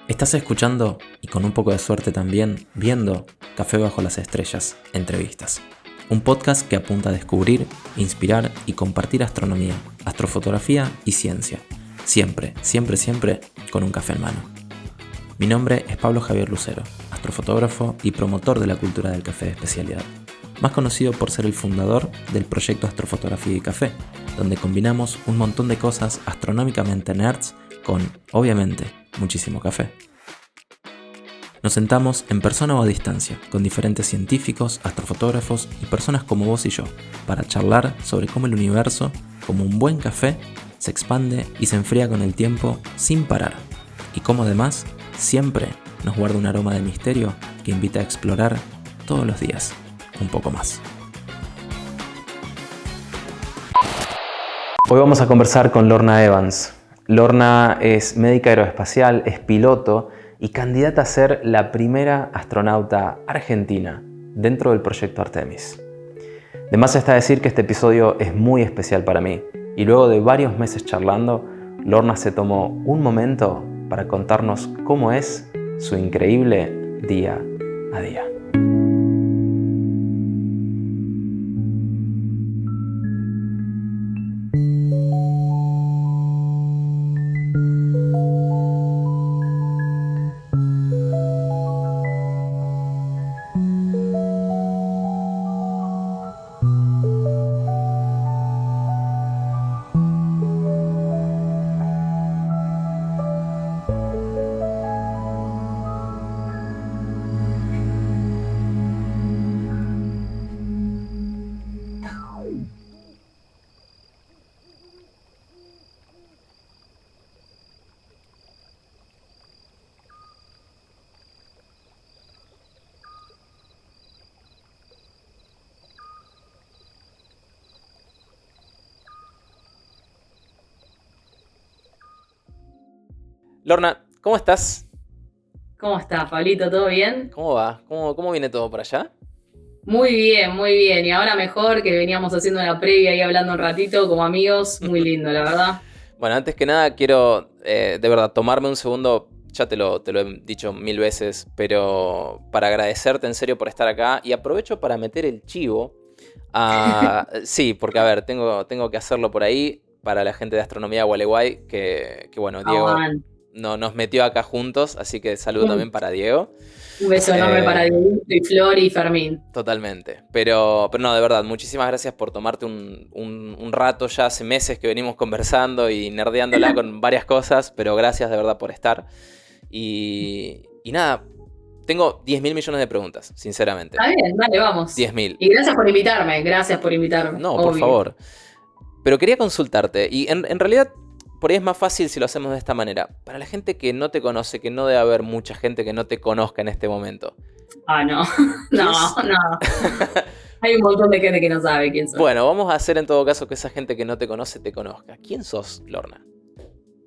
Estás escuchando, y con un poco de suerte también, viendo Café Bajo las Estrellas, entrevistas. Un podcast que apunta a descubrir, inspirar y compartir astronomía, astrofotografía y ciencia. Siempre, siempre, siempre con un café en mano. Mi nombre es Pablo Javier Lucero, astrofotógrafo y promotor de la cultura del café de especialidad. Más conocido por ser el fundador del proyecto Astrofotografía y Café, donde combinamos un montón de cosas astronómicamente nerds con, obviamente, muchísimo café. Nos sentamos en persona o a distancia, con diferentes científicos, astrofotógrafos y personas como vos y yo, para charlar sobre cómo el universo, como un buen café, se expande y se enfría con el tiempo sin parar, y cómo además siempre nos guarda un aroma de misterio que invita a explorar todos los días un poco más. Hoy vamos a conversar con Lorna Evans. Lorna es médica aeroespacial, es piloto y candidata a ser la primera astronauta argentina dentro del proyecto Artemis. De más está decir que este episodio es muy especial para mí y luego de varios meses charlando, Lorna se tomó un momento para contarnos cómo es su increíble día a día. Lorna, ¿cómo estás? ¿Cómo estás, Pablito? ¿Todo bien? ¿Cómo va? ¿Cómo viene todo por allá? Muy bien, muy bien. Y ahora mejor que veníamos haciendo una previa y hablando un ratito como amigos. Muy lindo, la verdad. Bueno, antes que nada quiero de verdad tomarme un segundo, ya te lo he dicho 1000 veces, pero para agradecerte en serio por estar acá y aprovecho para meter el chivo. Sí, porque a ver, tengo que hacerlo por ahí para la gente de Astronomía Gualeguay, que bueno, Diego nos metió acá juntos, así que saludo también para Diego. Un beso enorme para Diego y Flor y Fermín. Totalmente, pero no, de verdad, muchísimas gracias por tomarte un rato, ya hace meses que venimos conversando y nerdeándola con varias cosas, pero gracias de verdad por estar. Y nada, tengo 10.000 millones de preguntas, sinceramente. Está bien, dale, vamos. 10.000. Y gracias por invitarme, No, obvio. por favor. Pero quería consultarte, y en realidad por ahí es más fácil si lo hacemos de esta manera. Para la gente que no te conoce, que no debe haber mucha gente que no te conozca en este momento. No. Hay un montón de gente que no sabe quién soy. Bueno, vamos a hacer en todo caso que esa gente que no te conoce te conozca. ¿Quién sos, Lorna?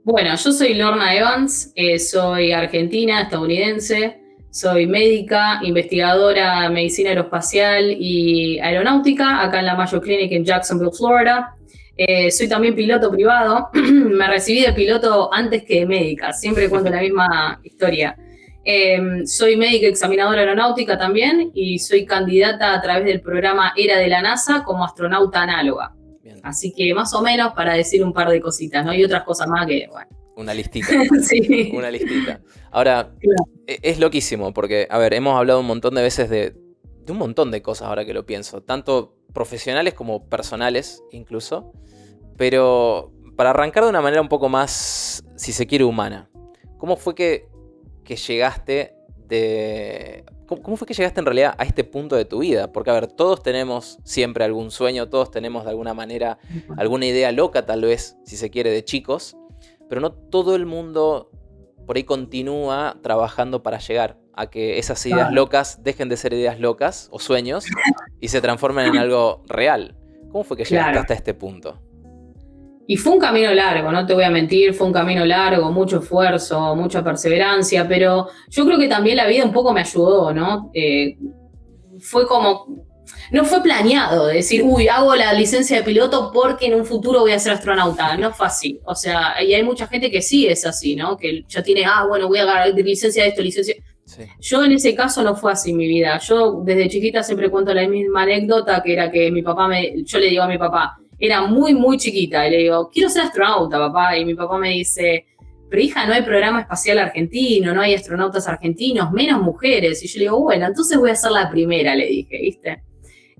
Bueno, yo soy Lorna Evans, soy argentina, estadounidense, soy médica, investigadora de medicina aeroespacial y aeronáutica acá en la Mayo Clinic en Jacksonville, Florida. Soy también piloto privado, me recibí de piloto antes que de médica, siempre cuento la misma historia. Soy médica examinadora aeronáutica también y soy candidata a través del programa ERA de la NASA como astronauta análoga. Bien. Así que más o menos para decir un par de cositas, ¿no? Y otras cosas más que, bueno. Una listita. Sí. Una listita. Ahora, claro. Es loquísimo porque, a ver, hemos hablado un montón de veces de un montón de cosas ahora que lo pienso, tanto profesionales como personales incluso, pero para arrancar de una manera un poco más, si se quiere, humana, ¿cómo fue que llegaste ¿Cómo fue que llegaste en realidad a este punto de tu vida? Porque, a ver, todos tenemos siempre algún sueño, todos tenemos de alguna manera alguna idea loca, tal vez, si se quiere, de chicos, pero no todo el mundo por ahí continúa trabajando para llegar a que esas ideas locas dejen de ser ideas locas o sueños y se transformen en algo real. ¿Cómo fue que llegaste hasta este punto? Y fue un camino largo, no te voy a mentir, fue un camino largo, mucho esfuerzo, mucha perseverancia, pero yo creo que también la vida un poco me ayudó, ¿no? Fue como no fue planeado, de decir, uy, hago la licencia de piloto porque en un futuro voy a ser astronauta. No fue así. O sea, y hay mucha gente que sí es así, ¿no? Que ya tiene, bueno, voy a agarrar licencia de esto, licencia. Sí. Yo en ese caso no fue así mi vida. Yo desde chiquita siempre cuento la misma anécdota, que era que yo le digo a mi papá, era muy, muy chiquita, y le digo, quiero ser astronauta, papá. Y mi papá me dice, pero hija, no hay programa espacial argentino, no hay astronautas argentinos, menos mujeres. Y yo le digo, bueno, entonces voy a ser la primera, le dije, ¿viste?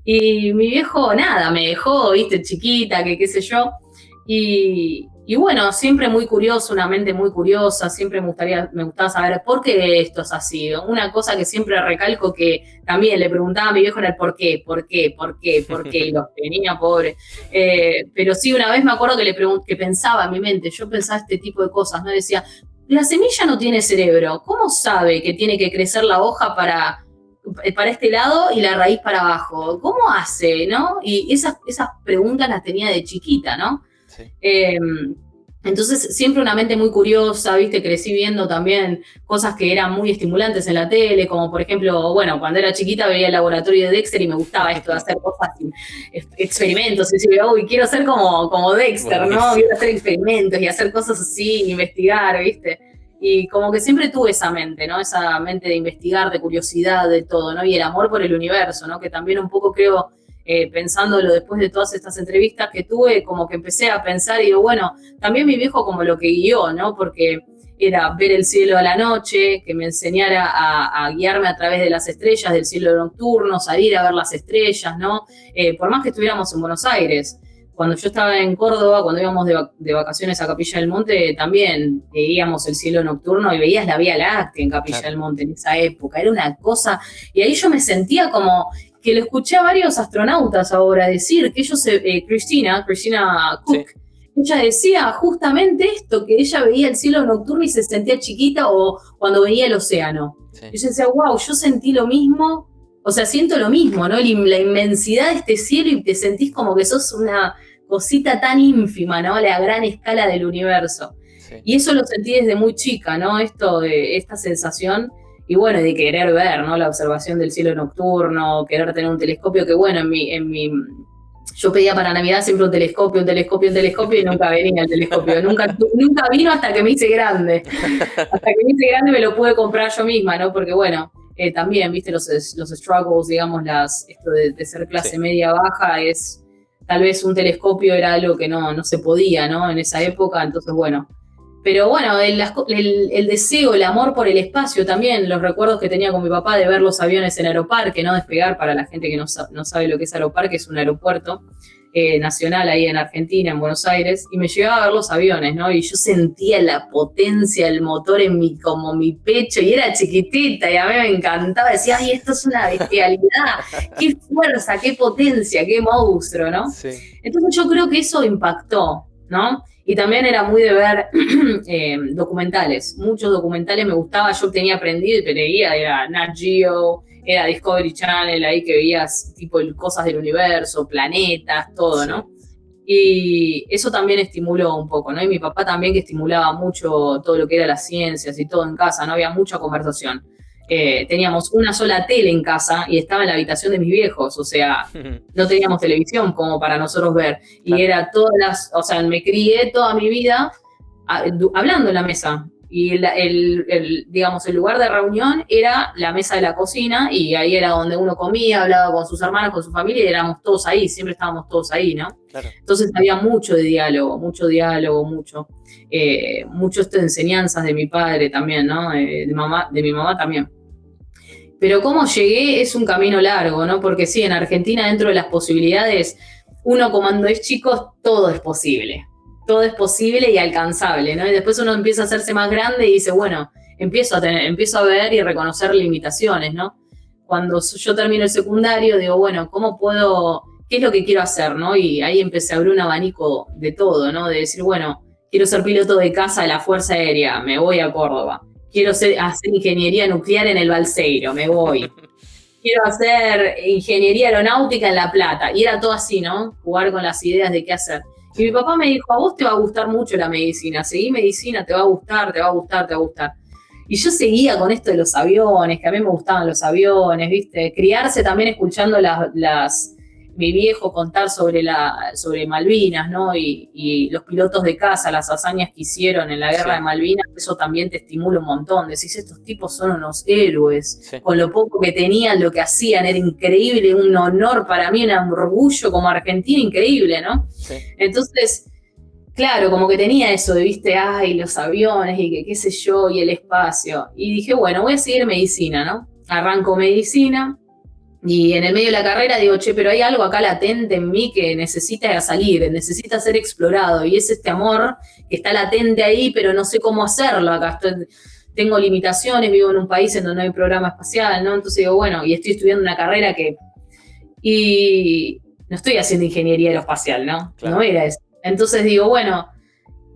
Y mi viejo, nada, me dejó, ¿viste? Chiquita, que qué sé yo. Y bueno, siempre muy curioso, una mente muy curiosa, siempre me gustaba saber por qué esto es así. Una cosa que siempre recalco, que también le preguntaba a mi viejo, era el por qué, y los tenía, pobre. Pero sí, una vez me acuerdo que pensaba en mi mente, yo pensaba este tipo de cosas, ¿no? Decía, la semilla no tiene cerebro, ¿cómo sabe que tiene que crecer la hoja para este lado y la raíz para abajo? ¿Cómo hace, no? Y esas preguntas las tenía de chiquita, ¿no? Sí. Entonces siempre una mente muy curiosa, ¿viste? Crecí viendo también cosas que eran muy estimulantes en la tele, como por ejemplo, bueno, cuando era chiquita veía el laboratorio de Dexter y me gustaba esto de hacer cosas, experimentos, y decía, uy, quiero ser como Dexter, buenísimo, ¿no? Quiero hacer experimentos y hacer cosas así, investigar, ¿viste? Y como que siempre tuve esa mente, ¿no? Esa mente de investigar, de curiosidad, de todo, ¿no? Y el amor por el universo, ¿no? Que también un poco creo, pensándolo después de todas estas entrevistas que tuve, como que empecé a pensar y digo, bueno, también mi viejo como lo que guió, ¿no? Porque era ver el cielo a la noche, que me enseñara a guiarme a través de las estrellas, del cielo nocturno, salir a ver las estrellas, ¿no? Por más que estuviéramos en Buenos Aires. Cuando yo estaba en Córdoba, cuando íbamos de vacaciones a Capilla del Monte, también veíamos el cielo nocturno y veías la Vía Láctea en Capilla del Monte en esa época. Era una cosa, y ahí yo me sentía como que lo escuché a varios astronautas ahora decir, que ellos, Christina Cook, sí, ella decía justamente esto, que ella veía el cielo nocturno y se sentía chiquita, o cuando veía el océano. Sí. Y yo decía, wow, yo sentí lo mismo, o sea, siento lo mismo, ¿no? La inmensidad de este cielo, y te sentís como que sos una cosita tan ínfima, ¿no? La gran escala del universo. Sí. Y eso lo sentí desde muy chica, ¿no? Esta sensación, y bueno, de querer ver, ¿no? La observación del cielo nocturno, querer tener un telescopio, que bueno, yo pedía para Navidad siempre un telescopio, y nunca venía el telescopio. Nunca vino hasta que me hice grande. Hasta que me hice grande me lo pude comprar yo misma, ¿no? Porque bueno, también, viste, los struggles, digamos, esto de ser clase media baja, tal vez un telescopio era algo que no se podía, ¿no? En esa época, entonces bueno. Pero bueno, el deseo, el amor por el espacio también, los recuerdos que tenía con mi papá de ver los aviones en Aeroparque, no despegar, para la gente que no sabe lo que es Aeroparque, es un aeropuerto nacional ahí en Argentina, en Buenos Aires, y me llevaba a ver los aviones, ¿no? Y yo sentía la potencia del motor como mi pecho, y era chiquitita, y a mí me encantaba, decía, ay, esto es una bestialidad, qué fuerza, qué potencia, qué monstruo, ¿no? Sí. Entonces yo creo que eso impactó, ¿no? Y también era muy de ver documentales, muchos documentales me gustaba, yo tenía aprendido y te leía, era Nat Geo, era Discovery Channel, ahí que veías tipo cosas del universo, planetas, todo, sí, ¿no? Y eso también estimuló un poco, ¿no? Y mi papá también, que estimulaba mucho todo lo que era las ciencias y todo en casa, ¿no? Había mucha conversación. Teníamos una sola tele en casa y estaba en la habitación de mis viejos, o sea, no teníamos televisión como para nosotros ver, y era o sea, me crié toda mi vida hablando en la mesa, y digamos, el lugar de reunión era la mesa de la cocina, y ahí era donde uno comía, hablaba con sus hermanos, con su familia, y éramos todos ahí, siempre estábamos todos ahí, ¿no? Claro. Entonces había mucho diálogo, mucho de enseñanzas de mi padre también, ¿no? De mi mamá también. Pero cómo llegué es un camino largo, ¿no? Porque sí, en Argentina, dentro de las posibilidades, uno cuando es chico, todo es posible. Todo es posible y alcanzable, ¿no? Y después uno empieza a hacerse más grande y dice, bueno, empiezo a ver y reconocer limitaciones, ¿no? Cuando yo termino el secundario, digo, bueno, ¿qué es lo que quiero hacer, no? Y ahí empecé a abrir un abanico de todo, ¿no? De decir, bueno, quiero ser piloto de caza de la Fuerza Aérea, me voy a Córdoba. Quiero hacer ingeniería nuclear en el Balseiro, me voy. Quiero hacer ingeniería aeronáutica en La Plata. Y era todo así, ¿no? Jugar con las ideas de qué hacer. Y mi papá me dijo, a vos te va a gustar mucho la medicina. Seguí medicina, te va a gustar. Y yo seguía con esto de los aviones, que a mí me gustaban los aviones, ¿viste? Criarse también escuchando mi viejo contar sobre Malvinas, ¿no? Y los pilotos de caza, las hazañas que hicieron en la guerra de Malvinas, eso también te estimula un montón. Decís, estos tipos son unos héroes. Con lo poco que tenían, lo que hacían, era increíble, un honor para mí, un orgullo como argentina increíble, ¿no? Entonces, claro, como que tenía eso de, viste, los aviones y que qué sé yo, y el espacio. Y dije, bueno, voy a seguir medicina, ¿no? Arranco medicina. Y en el medio de la carrera digo, pero hay algo acá latente en mí que necesita salir, necesita ser explorado. Y es este amor que está latente ahí, pero no sé cómo hacerlo acá. Tengo limitaciones, vivo en un país en donde no hay programa espacial, ¿no? Entonces digo, bueno, y estoy estudiando una carrera y no estoy haciendo ingeniería aeroespacial, ¿no? Claro. No era eso. Entonces digo, bueno,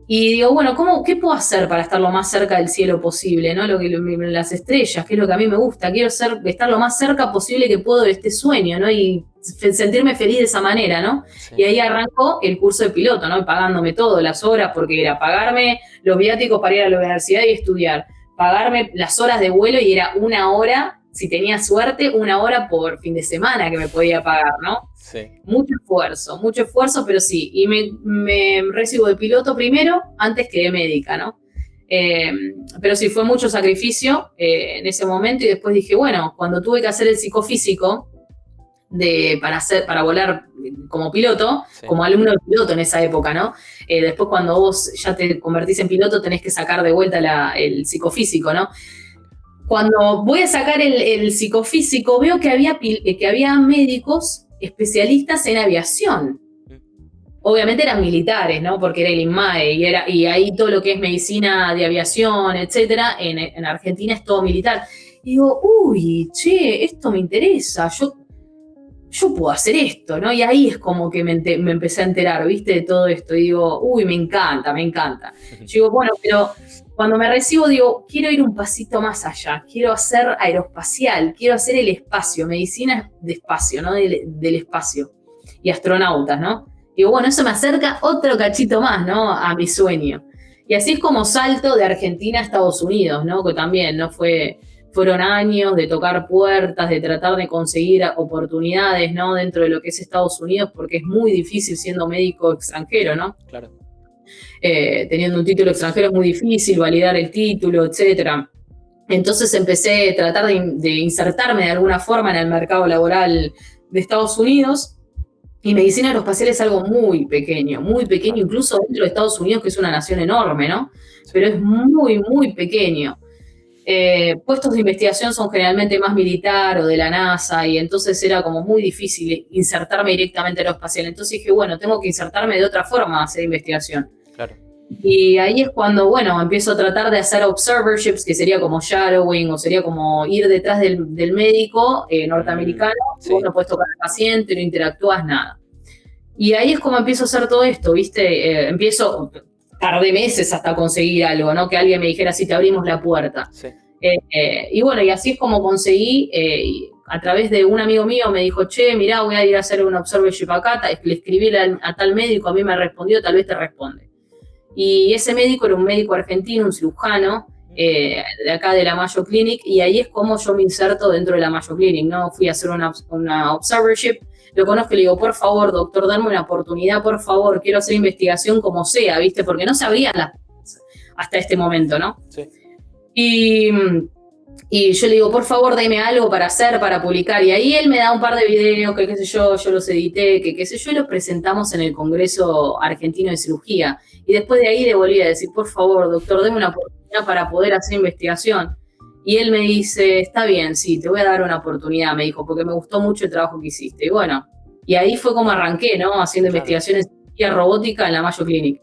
¿qué puedo hacer para estar lo más cerca del cielo posible, ¿no? Las estrellas, que es lo que a mí me gusta. Quiero estar lo más cerca posible que puedo de este sueño, ¿no? Y sentirme feliz de esa manera, ¿no? Sí. Y ahí arrancó el curso de piloto, ¿no? Pagándome todo, las horas, porque era pagarme los viáticos para ir a la universidad y estudiar, pagarme las horas de vuelo y era 1 hora, si tenía suerte, 1 hora por fin de semana que me podía pagar, ¿no? Sí. Mucho esfuerzo, pero sí. Y me recibo de piloto primero, antes que de médica, ¿no? Pero sí, fue mucho sacrificio en ese momento y después dije, bueno, cuando tuve que hacer el psicofísico para volar como piloto, sí, como alumno de piloto en esa época, ¿no? Después cuando vos ya te convertís en piloto tenés que sacar de vuelta el psicofísico, ¿no? Cuando voy a sacar el psicofísico veo que había médicos especialistas en aviación. Obviamente eran militares, ¿no? Porque era el INMAE y ahí todo lo que es medicina de aviación, etcétera, en Argentina es todo militar. Y digo, esto me interesa, yo puedo hacer esto, ¿no? Y ahí es como que me empecé a enterar, ¿viste? De todo esto. Y digo, me encanta. Yo digo, bueno, pero cuando me recibo digo, quiero ir un pasito más allá, quiero hacer aeroespacial, quiero hacer el espacio, medicina de espacio, ¿no? Del espacio. Y astronautas, ¿no? Digo, bueno, eso me acerca otro cachito más, ¿no? A mi sueño. Y así es como salto de Argentina a Estados Unidos, ¿no? Que también, ¿no? Fueron años de tocar puertas, de tratar de conseguir oportunidades, ¿no? Dentro de lo que es Estados Unidos, porque es muy difícil siendo médico extranjero, ¿no? Claro. Teniendo un título extranjero es muy difícil validar el título, etcétera. Entonces empecé a tratar de insertarme de alguna forma en el mercado laboral de Estados Unidos. Y medicina aeroespacial es algo muy pequeño, incluso dentro de Estados Unidos, que es una nación enorme, ¿no? Pero es muy, muy pequeño. Puestos de investigación son generalmente más militar o de la NASA, y entonces era como muy difícil insertarme directamente aeroespacial. Entonces dije, bueno, tengo que insertarme de otra forma a hacer investigación. Claro. Y ahí es cuando, bueno, empiezo a tratar de hacer observerships, que sería como shadowing, o sería como ir detrás del médico norteamericano. Sí. Vos no podés tocar al paciente, no interactúas, nada. Y ahí es como empiezo a hacer todo esto, ¿viste? Tardé meses hasta conseguir algo, ¿no? Que alguien me dijera, sí, te abrimos la puerta. Sí. Y bueno, y así es como conseguí, a través de un amigo mío me dijo, mirá, voy a ir a hacer un observership acá, le escribí a tal médico, a mí me respondió, tal vez te responde. Y ese médico era un médico argentino, un cirujano, de acá de la Mayo Clinic, y ahí es como yo me inserto dentro de la Mayo Clinic, ¿no? Fui a hacer una observership, lo conozco y le digo, por favor, doctor, dame una oportunidad, por favor, quiero hacer investigación como sea, ¿viste? Porque no sabía hasta este momento, ¿no? Sí. Y yo le digo, por favor, dame algo para hacer, para publicar. Y ahí él me da un par de videos, que qué sé yo los edité, que qué sé yo, y los presentamos en el Congreso Argentino de Cirugía. Y después de ahí le volví a decir, por favor, doctor, dame una oportunidad para poder hacer investigación. Y él me dice, está bien, sí, te voy a dar una oportunidad, me dijo, porque me gustó mucho el trabajo que hiciste. Y bueno, y ahí fue como arranqué, ¿no? Haciendo investigaciones en cirugía robótica en la Mayo Clinic.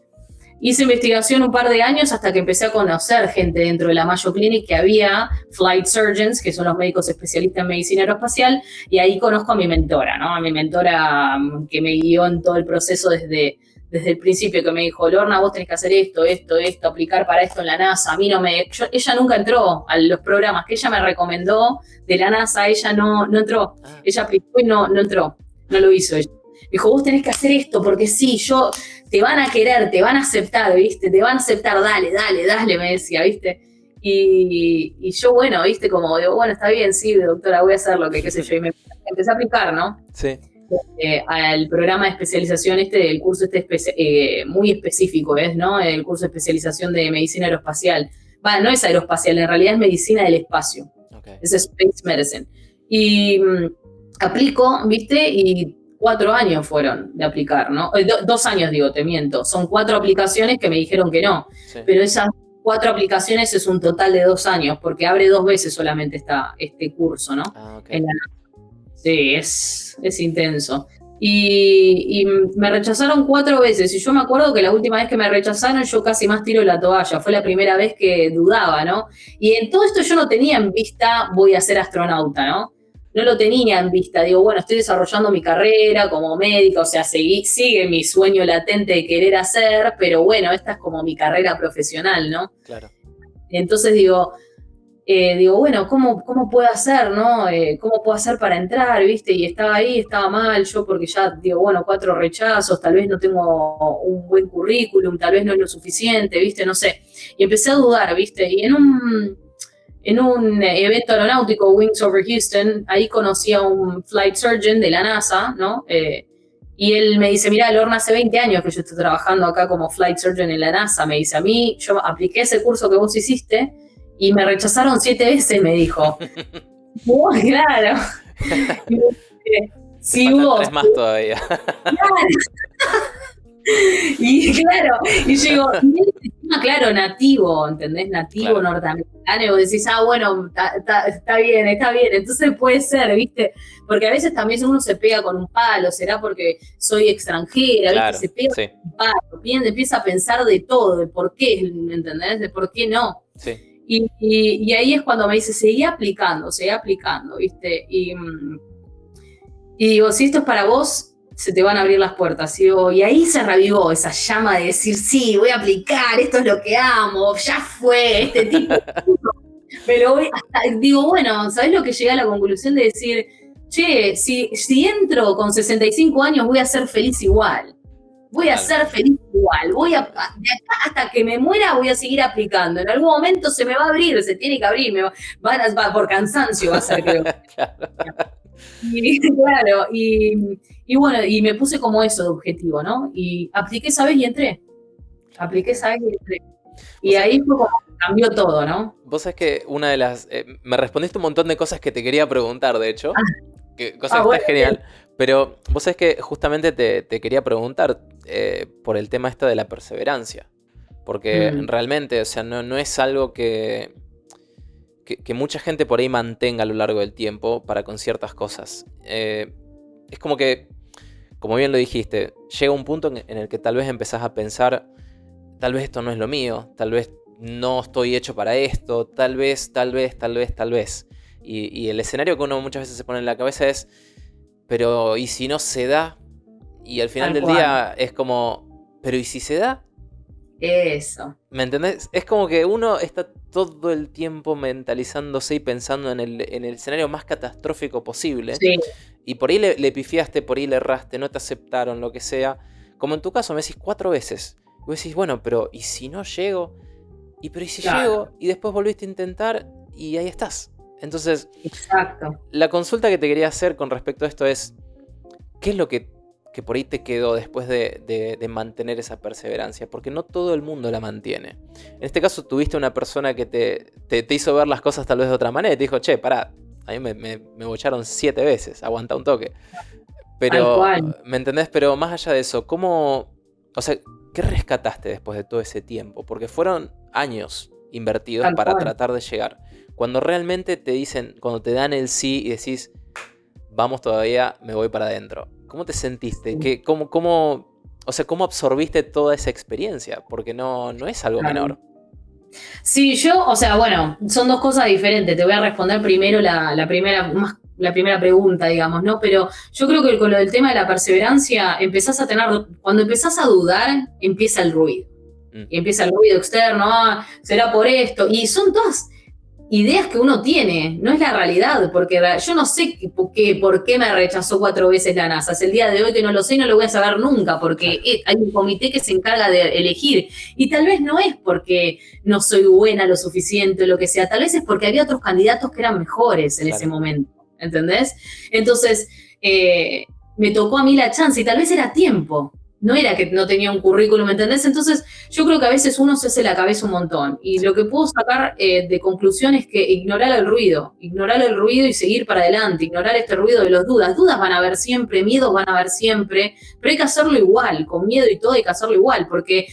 Hice investigación un par de años hasta que empecé a conocer gente dentro de la Mayo Clinic, que había flight surgeons, que son los médicos especialistas en medicina aeroespacial, y ahí conozco a mi mentora, ¿no? A mi mentora que me guió en todo el proceso desde el principio, que me dijo, Lorna, vos tenés que hacer esto, aplicar para esto en la NASA. A mí ella nunca entró a los programas que ella me recomendó de la NASA, ella no entró. Ella aplicó y no entró, no lo hizo ella. Me dijo, vos tenés que hacer esto, porque sí, te van a querer, te van a aceptar, ¿viste? Te van a aceptar, dale, me decía, ¿viste? Y yo, bueno, viste, como digo, bueno, está bien, sí, doctora, voy a hacer lo que, qué sé yo, y me empecé a aplicar, ¿no? Sí. Al programa de especialización del curso muy específico, ¿no? El curso de especialización de medicina aeroespacial. No es aeroespacial, en realidad es medicina del espacio. Okay. Es Space Medicine. Y aplico, ¿viste? Y 4 años fueron de aplicar, ¿no? 2 años, digo, te miento. Son 4 aplicaciones que me dijeron que no. Sí. Pero esas 4 aplicaciones es un total de 2 años, porque abre 2 veces solamente este curso, ¿no? Okay. Sí, es intenso. Y me rechazaron 4 veces. Y yo me acuerdo que la última vez que me rechazaron, yo casi más tiro la toalla. Fue la primera vez que dudaba, ¿no? Y en todo esto yo no tenía en vista, voy a ser astronauta, ¿no? No lo tenía en vista. Digo, bueno, estoy desarrollando mi carrera como médica, o sea, sigue mi sueño latente de querer hacer, pero bueno, esta es como mi carrera profesional, ¿no? Claro. Entonces digo, bueno, ¿cómo puedo hacer, no? ¿Cómo puedo hacer para entrar, viste? Y estaba mal yo porque ya, digo, bueno, 4 rechazos, tal vez no tengo un buen currículum, tal vez no es lo suficiente, viste, no sé. Y empecé a dudar, viste, y en un evento aeronáutico, Wings Over Houston, ahí conocí a un flight surgeon de la NASA, ¿no? Y él me dice, mira, Lorna, hace 20 años que yo estoy trabajando acá como flight surgeon en la NASA. Me dice, yo apliqué ese curso que vos hiciste y me rechazaron 7 veces, me dijo. Claro. Si vos... 3 más todavía. Claro. Y claro, y yo digo, claro, nativo, ¿entendés? Nativo claro. Norteamericano, y vos decís, bueno, está bien, entonces puede ser, ¿viste? Porque a veces también uno se pega con un palo, será porque soy extranjera, claro, ¿viste? Se pega sí. con un palo, empieza a pensar de todo, de por qué, ¿entendés? De por qué no. Sí. Y ahí es cuando me dice, seguí aplicando, ¿viste? Y digo, si esto es para vos, se te van a abrir las puertas. Y ahí se revivó esa llama de decir, sí, voy a aplicar, esto es lo que amo, ya fue, este tipo. Pero digo, bueno, ¿sabés lo que llegué a la conclusión de decir, che, si entro con 65 años voy a ser feliz igual? Voy a ser feliz igual. De acá hasta que me muera voy a seguir aplicando. En algún momento se me va a abrir, se tiene que abrir. Por cansancio va a ser, creo. Claro. Y, claro, y bueno, y me puse como eso de objetivo, ¿no? Y apliqué esa vez y entré. Y ahí fue como cambió todo, ¿no? Vos sabés que una de las... me respondiste un montón de cosas que te quería preguntar, de hecho. Cosa que está genial. Pero vos sabés que justamente te quería preguntar por el tema de la perseverancia. Porque realmente, o sea, no es algo que mucha gente por ahí mantenga a lo largo del tiempo para con ciertas cosas. Es como que, como bien lo dijiste, llega un punto en el que tal vez empezás a pensar, tal vez esto no es lo mío, tal vez no estoy hecho para esto, tal vez. Y el escenario que uno muchas veces se pone en la cabeza es, pero ¿y si no se da? Y al final del día es como, pero ¿y si se da? Eso. ¿Me entendés? Es como que uno está todo el tiempo mentalizándose y pensando en el escenario más catastrófico posible. Sí. Y por ahí le pifiaste, por ahí le erraste, no te aceptaron, lo que sea. Como en tu caso me decís 4 veces. Y vos decís, bueno, pero ¿y si no llego? Pero ¿y si llego? Y después volviste a intentar y ahí estás. Entonces, exacto. La consulta que te quería hacer con respecto a esto es, ¿qué es lo que por ahí te quedó después de mantener esa perseverancia? Porque no todo el mundo la mantiene. En este caso tuviste una persona que te hizo ver las cosas tal vez de otra manera y te dijo, che, pará, a mí me bocharon 7 veces, aguanta un toque. Pero, ¿me entendés? Pero más allá de eso, ¿qué rescataste después de todo ese tiempo? Porque fueron años invertidos para tratar de llegar. Cuando realmente te dicen, cuando te dan el sí y decís, vamos todavía, me voy para adentro. ¿Cómo te sentiste? Sí. ¿Cómo absorbiste toda esa experiencia? Porque no es algo menor. Sí, son 2 cosas diferentes. Te voy a responder primero la primera pregunta, digamos, ¿no? Pero yo creo que con lo del tema de la perseverancia, cuando empezás a dudar, empieza el ruido. Y empieza el ruido externo, será por esto. Y son todas ideas que uno tiene, no es la realidad, porque yo no sé por qué me rechazó 4 veces la NASA. Es el día de hoy que no lo sé y no lo voy a saber nunca, porque hay un comité que se encarga de elegir. Y tal vez no es porque no soy buena lo suficiente o lo que sea, tal vez es porque había otros candidatos que eran mejores en ese momento, ¿entendés? Entonces, me tocó a mí la chance y tal vez era tiempo. No era que no tenía un currículum, ¿entendés? Entonces, yo creo que a veces uno se hace la cabeza un montón. Y lo que puedo sacar de conclusión es que ignorar el ruido y seguir para adelante, ignorar este ruido de los dudas. Dudas van a haber siempre, miedos van a haber siempre, pero hay que hacerlo igual, con miedo y todo hay que hacerlo igual, porque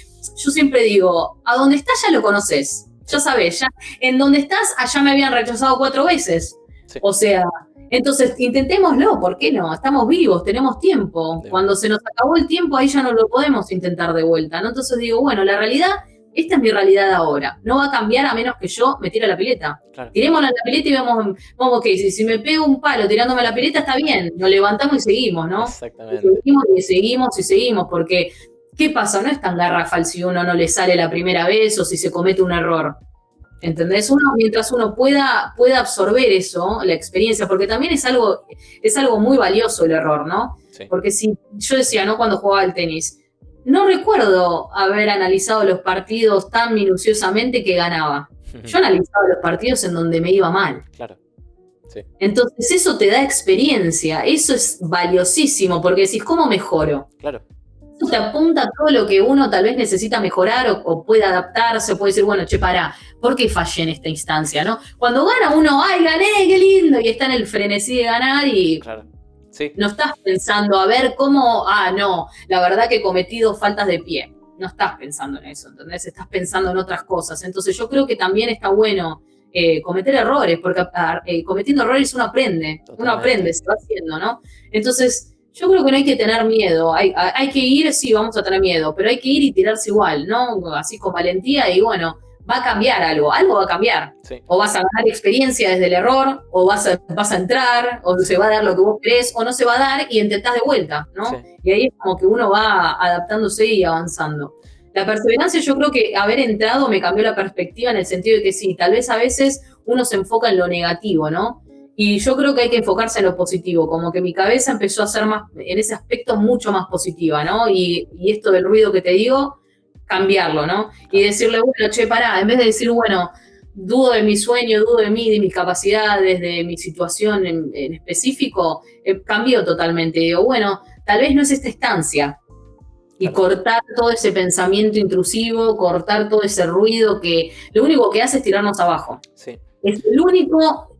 yo siempre digo, a donde estás ya lo conoces, ya sabes, ya en donde estás, allá me habían rechazado 4 veces. Sí. O sea, entonces intentémoslo, ¿por qué no? Estamos vivos, tenemos tiempo. Cuando se nos acabó el tiempo, ahí ya no lo podemos intentar de vuelta, ¿no? Entonces digo, bueno, la realidad, esta es mi realidad ahora. No va a cambiar a menos que yo me tire a la pileta. Claro. Tirémosla a la pileta y vamos que si me pego un palo tirándome a la pileta, está bien, nos levantamos y seguimos, ¿no? Exactamente. Y seguimos, porque ¿qué pasa? No es tan garrafal si uno no le sale la primera vez o si se comete un error. ¿Entendés? Mientras uno pueda absorber eso, la experiencia, porque también es algo muy valioso el error, ¿no? Sí. Porque si yo decía, ¿no? Cuando jugaba al tenis, no recuerdo haber analizado los partidos tan minuciosamente que ganaba. Yo analizaba los partidos en donde me iba mal. Claro. Sí. Entonces eso te da experiencia, eso es valiosísimo, porque decís, ¿cómo mejoro? Claro. Eso te apunta a todo lo que uno tal vez necesita mejorar o puede adaptarse, puede decir, bueno, che, pará, ¿por qué fallé en esta instancia, no? Cuando gana uno, ¡ay, gané, qué lindo! Y está en el frenesí de ganar y claro. Sí. No estás pensando, a ver cómo, no, la verdad que he cometido faltas de pie. No estás pensando en eso, ¿entendés? Estás pensando en otras cosas. Entonces yo creo que también está bueno cometer errores, porque cometiendo errores uno aprende. Totalmente. Uno aprende, se va haciendo, ¿no? Entonces yo creo que no hay que tener miedo. Hay que ir, sí, vamos a tener miedo, pero hay que ir y tirarse igual, ¿no? Así con valentía y bueno, va a cambiar algo va a cambiar. Sí. O vas a ganar experiencia desde el error, o vas a entrar, o se va a dar lo que vos querés, o no se va a dar y intentás de vuelta, ¿no? Sí. Y ahí es como que uno va adaptándose y avanzando. La perseverancia, yo creo que haber entrado me cambió la perspectiva en el sentido de que sí, tal vez a veces uno se enfoca en lo negativo, ¿no? Y yo creo que hay que enfocarse en lo positivo, como que mi cabeza empezó a ser más, en ese aspecto, mucho más positiva, ¿no? Y esto del ruido que te digo, cambiarlo, ¿no? Y decirle, bueno, che, pará, en vez de decir, bueno, dudo de mi sueño, dudo de mí, de mis capacidades, de mi situación en específico, cambió totalmente. Digo, bueno, tal vez no es esta estancia. Y cortar todo ese pensamiento intrusivo, cortar todo ese ruido que lo único que hace es tirarnos abajo. Sí. Es el único...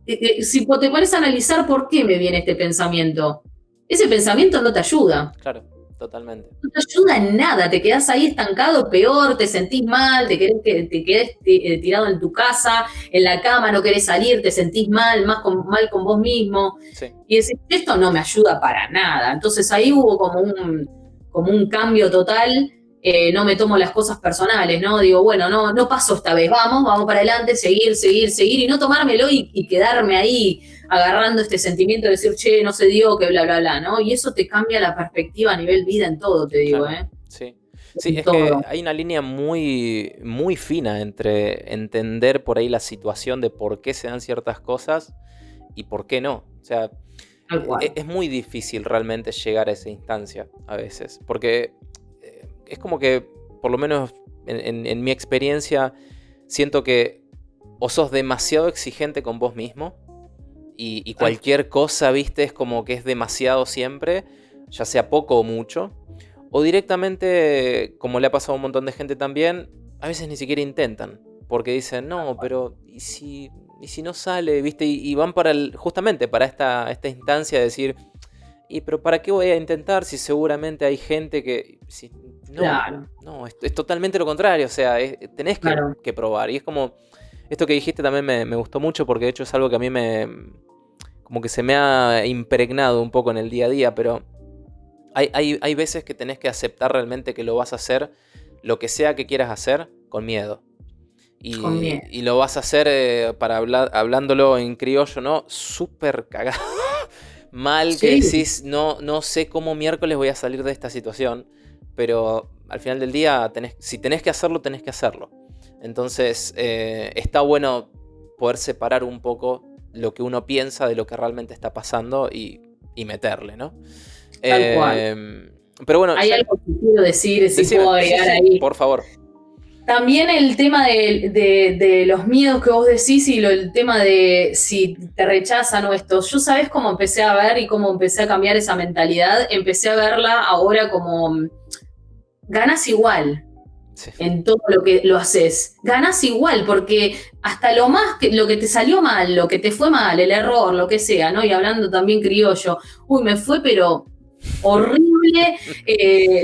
Si te pones a analizar por qué me viene este pensamiento, ese pensamiento no te ayuda. Claro, totalmente. No te ayuda en nada, te quedás ahí estancado, peor, te sentís mal, te quedás tirado en tu casa, en la cama, no querés salir, te sentís mal con vos mismo. Sí. Y decís, esto no me ayuda para nada. Entonces ahí hubo como un cambio total. No me tomo las cosas personales, ¿no? Digo, bueno, no paso esta vez, vamos para adelante, seguir, y no tomármelo y quedarme ahí agarrando este sentimiento de decir, che, no se dio, que bla, bla, bla, ¿no? Y eso te cambia la perspectiva a nivel vida en todo, te digo, claro. Sí, es que hay una línea muy, muy fina entre entender por ahí la situación de por qué se dan ciertas cosas y por qué no. O sea, es muy difícil realmente llegar a esa instancia a veces, porque... es como que, por lo menos en mi experiencia, siento que o sos demasiado exigente con vos mismo y cualquier cosa, viste, es como que es demasiado siempre, ya sea poco o mucho, o directamente, como le ha pasado a un montón de gente también, a veces ni siquiera intentan, porque dicen, no, pero ¿y si no sale? ¿Viste? Y van justamente para esta instancia de decir... pero ¿para qué voy a intentar si seguramente hay gente que... Claro. No, es totalmente lo contrario, o sea, tenés que probar. Y es como, esto que dijiste también me gustó mucho porque de hecho es algo que a mí como que se me ha impregnado un poco en el día a día, pero hay veces que tenés que aceptar realmente que lo vas a hacer, lo que sea que quieras hacer, con miedo. Y lo vas a hacer, hablándolo en criollo, ¿no? Súper cagado. Mal, que decís, no sé cómo miércoles voy a salir de esta situación, pero al final del día, si tenés que hacerlo, tenés que hacerlo. Entonces, está bueno poder separar un poco lo que uno piensa de lo que realmente está pasando y meterle, ¿no? Tal cual. Pero bueno, hay algo que quiero decir, si puedo agregar ahí. Por favor. También el tema de los miedos que vos decís y el tema de si te rechazan o esto. Yo sabés cómo empecé a ver y cómo empecé a cambiar esa mentalidad. Empecé a verla ahora como ganás igual. Sí. En todo lo que lo haces. Ganás igual, porque hasta lo que te salió mal, lo que te fue mal, el error, lo que sea, ¿no? Y hablando también criollo, me fue pero horrible,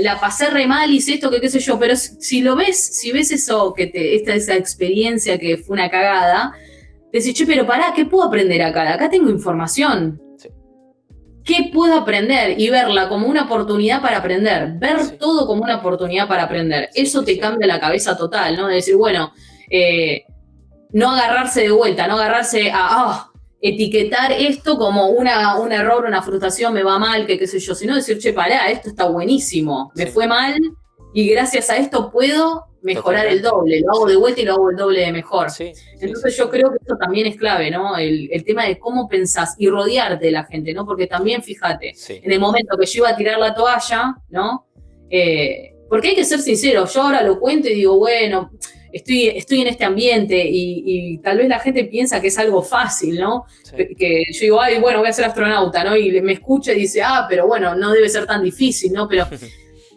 la pasé re mal, hice esto, que qué sé yo, pero si ves eso, esa experiencia que fue una cagada, decís, che, pero pará, ¿qué puedo aprender acá? Acá tengo información. Sí. ¿Qué puedo aprender? Y verla como una oportunidad para aprender, ver todo como una oportunidad para aprender. Eso te cambia la cabeza total, ¿no? De decir, bueno, no agarrarse de vuelta, no agarrarse a... etiquetar esto como un error, una frustración, me va mal, que qué sé yo, sino decir, che, pará, esto está buenísimo, me fue mal y gracias a esto puedo mejorar el doble, lo hago de vuelta y lo hago el doble de mejor. Entonces yo creo que esto también es clave, ¿no? El tema de cómo pensás y rodearte de la gente, ¿no? Porque también, fíjate, en el momento que yo iba a tirar la toalla, ¿no? Porque hay que ser sincero, yo ahora lo cuento y digo, bueno... Estoy en este ambiente y tal vez la gente piensa que es algo fácil, ¿no? Sí. Que yo digo, ay, bueno, voy a ser astronauta, ¿no? Y me escucha y dice, pero bueno, no debe ser tan difícil, ¿no? Pero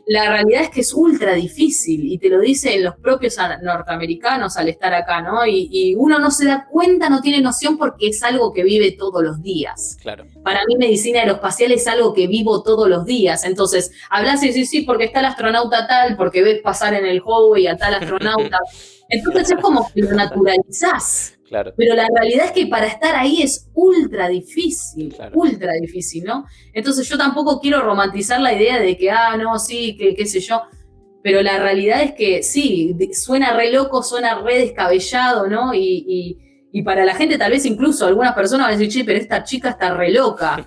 la realidad es que es ultra difícil y te lo dicen los propios norteamericanos al estar acá, ¿no? Y uno no se da cuenta, no tiene noción porque es algo que vive todos los días. Claro. Para mí medicina aeroespacial es algo que vivo todos los días. Entonces, hablas y decís, sí, porque está el astronauta tal, porque ves pasar en el hallway a tal astronauta. Entonces es como que lo naturalizás. Claro. Pero la realidad es que para estar ahí es ultra difícil, ¿no? Entonces yo tampoco quiero romantizar la idea de que, no, sí, que qué sé yo, pero la realidad es que sí, suena re loco, suena re descabellado, ¿no? Y para la gente tal vez incluso algunas personas van a decir, che, pero esta chica está re loca.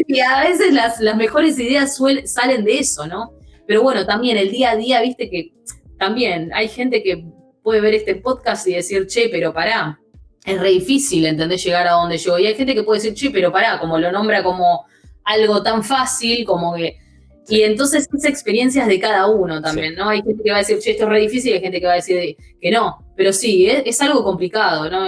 Y a veces las mejores ideas salen de eso, ¿no? Pero bueno, también el día a día, viste que también hay gente que puede ver este podcast y decir, che, pero pará, es re difícil, ¿entendés? Llegar a donde llego. Y hay gente que puede decir, che, pero pará, como lo nombra como algo tan fácil, como que... Sí. Y entonces es experiencias de cada uno también, ¿no? Hay gente que va a decir, che, esto es re difícil, y hay gente que va a decir que no. Pero sí, es algo complicado, ¿no?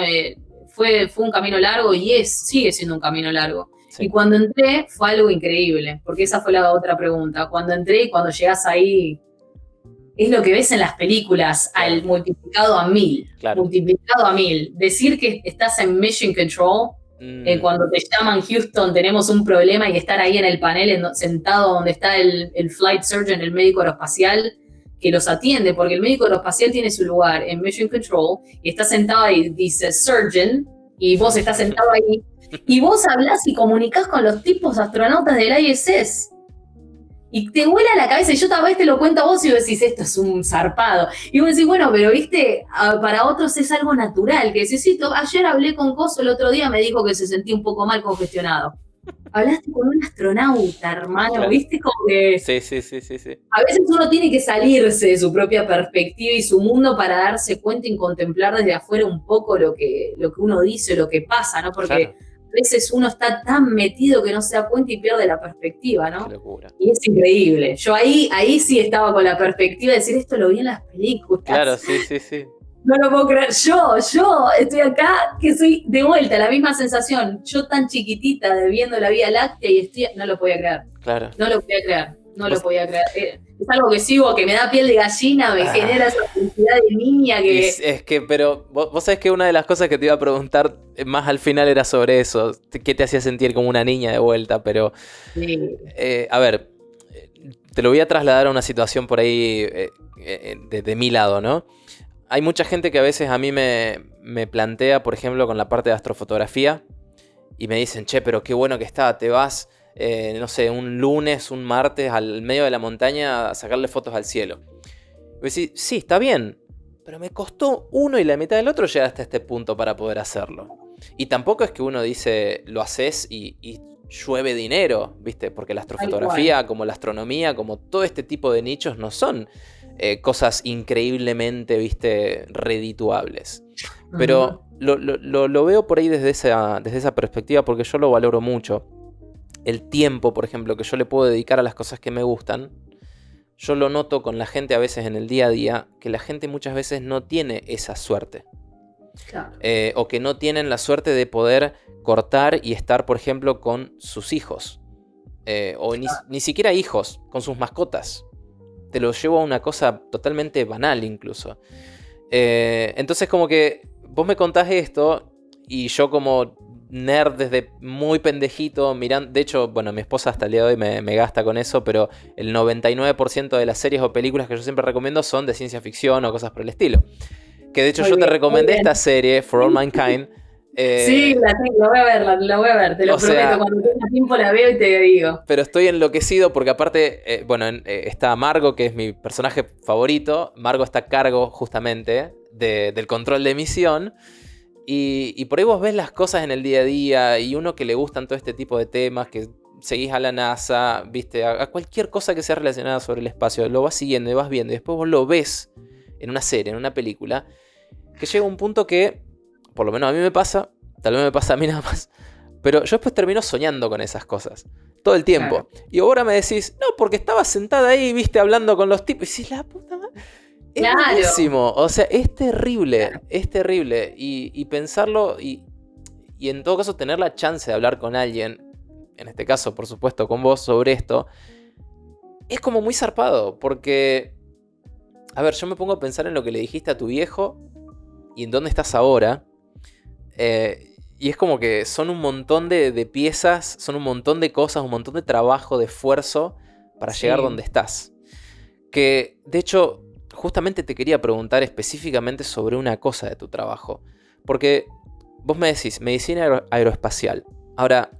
Fue un camino largo y sigue siendo un camino largo. Sí. Y cuando entré fue algo increíble, porque esa fue la otra pregunta. Cuando entré y cuando llegás ahí... Es lo que ves en las películas, al multiplicado a 1000. Claro. Multiplicado a 1000. Decir que estás en Mission Control, cuando te llaman Houston, tenemos un problema, y estar ahí en el panel, sentado donde está el flight surgeon, el médico aeroespacial, que los atiende, porque el médico aeroespacial tiene su lugar en Mission Control, y está sentado ahí, dice surgeon, y vos estás sentado ahí, y vos hablás y comunicás con los tipos astronautas del ISS. Y te vuela la cabeza, y yo tal vez te lo cuento a vos y vos decís, esto es un zarpado. Y vos decís, bueno, pero viste, para otros es algo natural, que decís, sí, ayer hablé con Coso, el otro día me dijo que se sentía un poco mal congestionado. Hablaste con un astronauta, hermano, claro. ¿Viste? Como que... Sí. A veces uno tiene que salirse de su propia perspectiva y su mundo para darse cuenta y contemplar desde afuera un poco lo que uno dice, lo que pasa, ¿no? Porque... Claro. A veces uno está tan metido que no se da cuenta y pierde la perspectiva, ¿no? Qué locura. Y es increíble. Yo ahí sí estaba con la perspectiva de decir, esto lo vi en las películas. Claro, sí. No lo puedo creer. Yo estoy acá, que soy de vuelta, la misma sensación. Yo tan chiquitita viendo la Vía Láctea y no lo podía creer. Claro. No lo podía creer. Es algo que sigo, que me da piel de gallina, me genera esa felicidad de niña que... Es que, pero vos sabés que una de las cosas que te iba a preguntar más al final era sobre eso. ¿Qué te hacía sentir como una niña de vuelta? Pero, sí. A ver, te lo voy a trasladar a una situación por ahí de mi lado, ¿no? Hay mucha gente que a veces a mí me plantea, por ejemplo, con la parte de astrofotografía, y me dicen, che, pero qué bueno que está, te vas... no sé, un lunes, un martes al medio de la montaña a sacarle fotos al cielo. Y decís, sí, está bien, pero me costó uno y la mitad del otro llegar hasta este punto para poder hacerlo. Y tampoco es que uno dice, lo haces y llueve dinero, ¿viste? Porque la astrofotografía, como la astronomía, como todo este tipo de nichos no son cosas increíblemente, ¿viste? Redituables. Pero lo veo por ahí desde esa perspectiva porque yo lo valoro mucho. El tiempo, por ejemplo, que yo le puedo dedicar a las cosas que me gustan, yo lo noto con la gente a veces en el día a día, que la gente muchas veces no tiene esa suerte. Claro. O que no tienen la suerte de poder cortar y estar, por ejemplo, con sus hijos. Ni siquiera hijos, con sus mascotas. Te lo llevo a una cosa totalmente banal incluso. Entonces como que vos me contás esto y yo como nerd desde muy pendejito mirando... De hecho, bueno, mi esposa hasta el día de hoy me gasta con eso, pero el 99% de las series o películas que yo siempre recomiendo son de ciencia ficción o cosas por el estilo. Que de hecho yo te recomendé esta serie, For All Mankind. Sí, la voy a ver, te lo prometo, cuando tenga tiempo la veo y te digo. Pero estoy enloquecido porque aparte, está Margo, que es mi personaje favorito. Margo está a cargo justamente del control de misión. Y por ahí vos ves las cosas en el día a día y uno que le gustan todo este tipo de temas, que seguís a la NASA, viste, a cualquier cosa que sea relacionada sobre el espacio, lo vas siguiendo y vas viendo y después vos lo ves en una serie, en una película, que llega un punto que, por lo menos a mí me pasa, tal vez me pasa a mí nada más, pero yo después termino soñando con esas cosas, todo el tiempo. Claro. Y ahora me decís, no, porque estaba sentada ahí, viste, hablando con los tipos, y decís, la puta madre, es buenísimo, o sea, es terrible, es terrible, y pensarlo, y en todo caso tener la chance de hablar con alguien, en este caso, por supuesto, con vos, sobre esto, es como muy zarpado, porque, a ver, yo me pongo a pensar en lo que le dijiste a tu viejo, y en dónde estás ahora, y es como que son un montón de piezas, son un montón de cosas, un montón de trabajo, de esfuerzo para llegar donde estás. Que, de hecho, justamente te quería preguntar específicamente sobre una cosa de tu trabajo. Porque vos me decís, medicina aeroespacial. Ahora,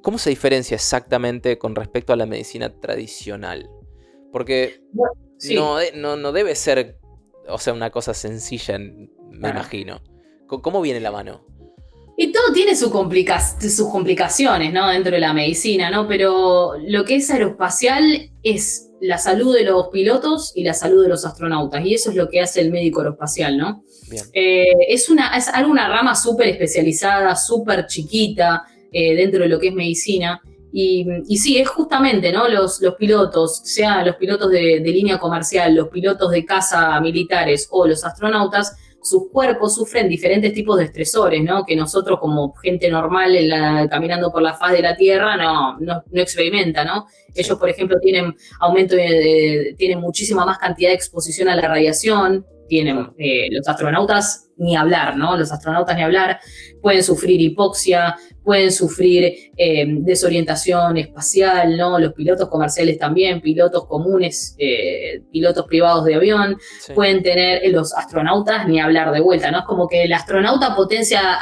¿cómo se diferencia exactamente con respecto a la medicina tradicional? Porque no debe ser, o sea, una cosa sencilla, me imagino. ¿Cómo viene la mano? Y todo tiene sus complicaciones, ¿no? Dentro de la medicina, ¿no? Pero lo que es aeroespacial es la salud de los pilotos y la salud de los astronautas. Y eso es lo que hace el médico aeroespacial, ¿no? Bien. Es una rama súper especializada, súper chiquita dentro de lo que es medicina. Y sí, es justamente, ¿no? Los pilotos, sea los pilotos de línea comercial, los pilotos de caza militares o los astronautas, sus cuerpos sufren diferentes tipos de estresores, ¿no? Que nosotros como gente normal caminando por la faz de la Tierra no experimenta, ¿no? Ellos, por ejemplo, tienen tienen muchísima más cantidad de exposición a la radiación, tienen los astronautas ni hablar, ¿no? Los astronautas ni hablar, pueden sufrir hipoxia, pueden sufrir desorientación espacial, ¿no? Los pilotos comerciales también, pilotos comunes, pilotos privados de avión, pueden tener los astronautas ni hablar de vuelta, ¿no? Es como que el astronauta potencia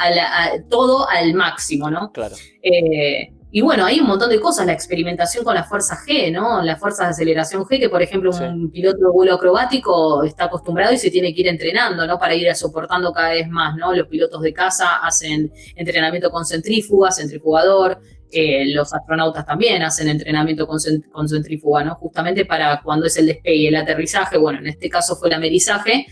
todo al máximo, ¿no? Claro. Y bueno, hay un montón de cosas, la experimentación con la fuerza G, ¿no? La fuerza de aceleración G, que por ejemplo un piloto de vuelo acrobático está acostumbrado y se tiene que ir entrenando, ¿no? Para ir soportando cada vez más, ¿no? Los pilotos de caza hacen entrenamiento con centrífuga, centrifugador, los astronautas también hacen entrenamiento con centrífuga, ¿no? Justamente para cuando es el despegue y el aterrizaje, bueno, en este caso fue el amerizaje,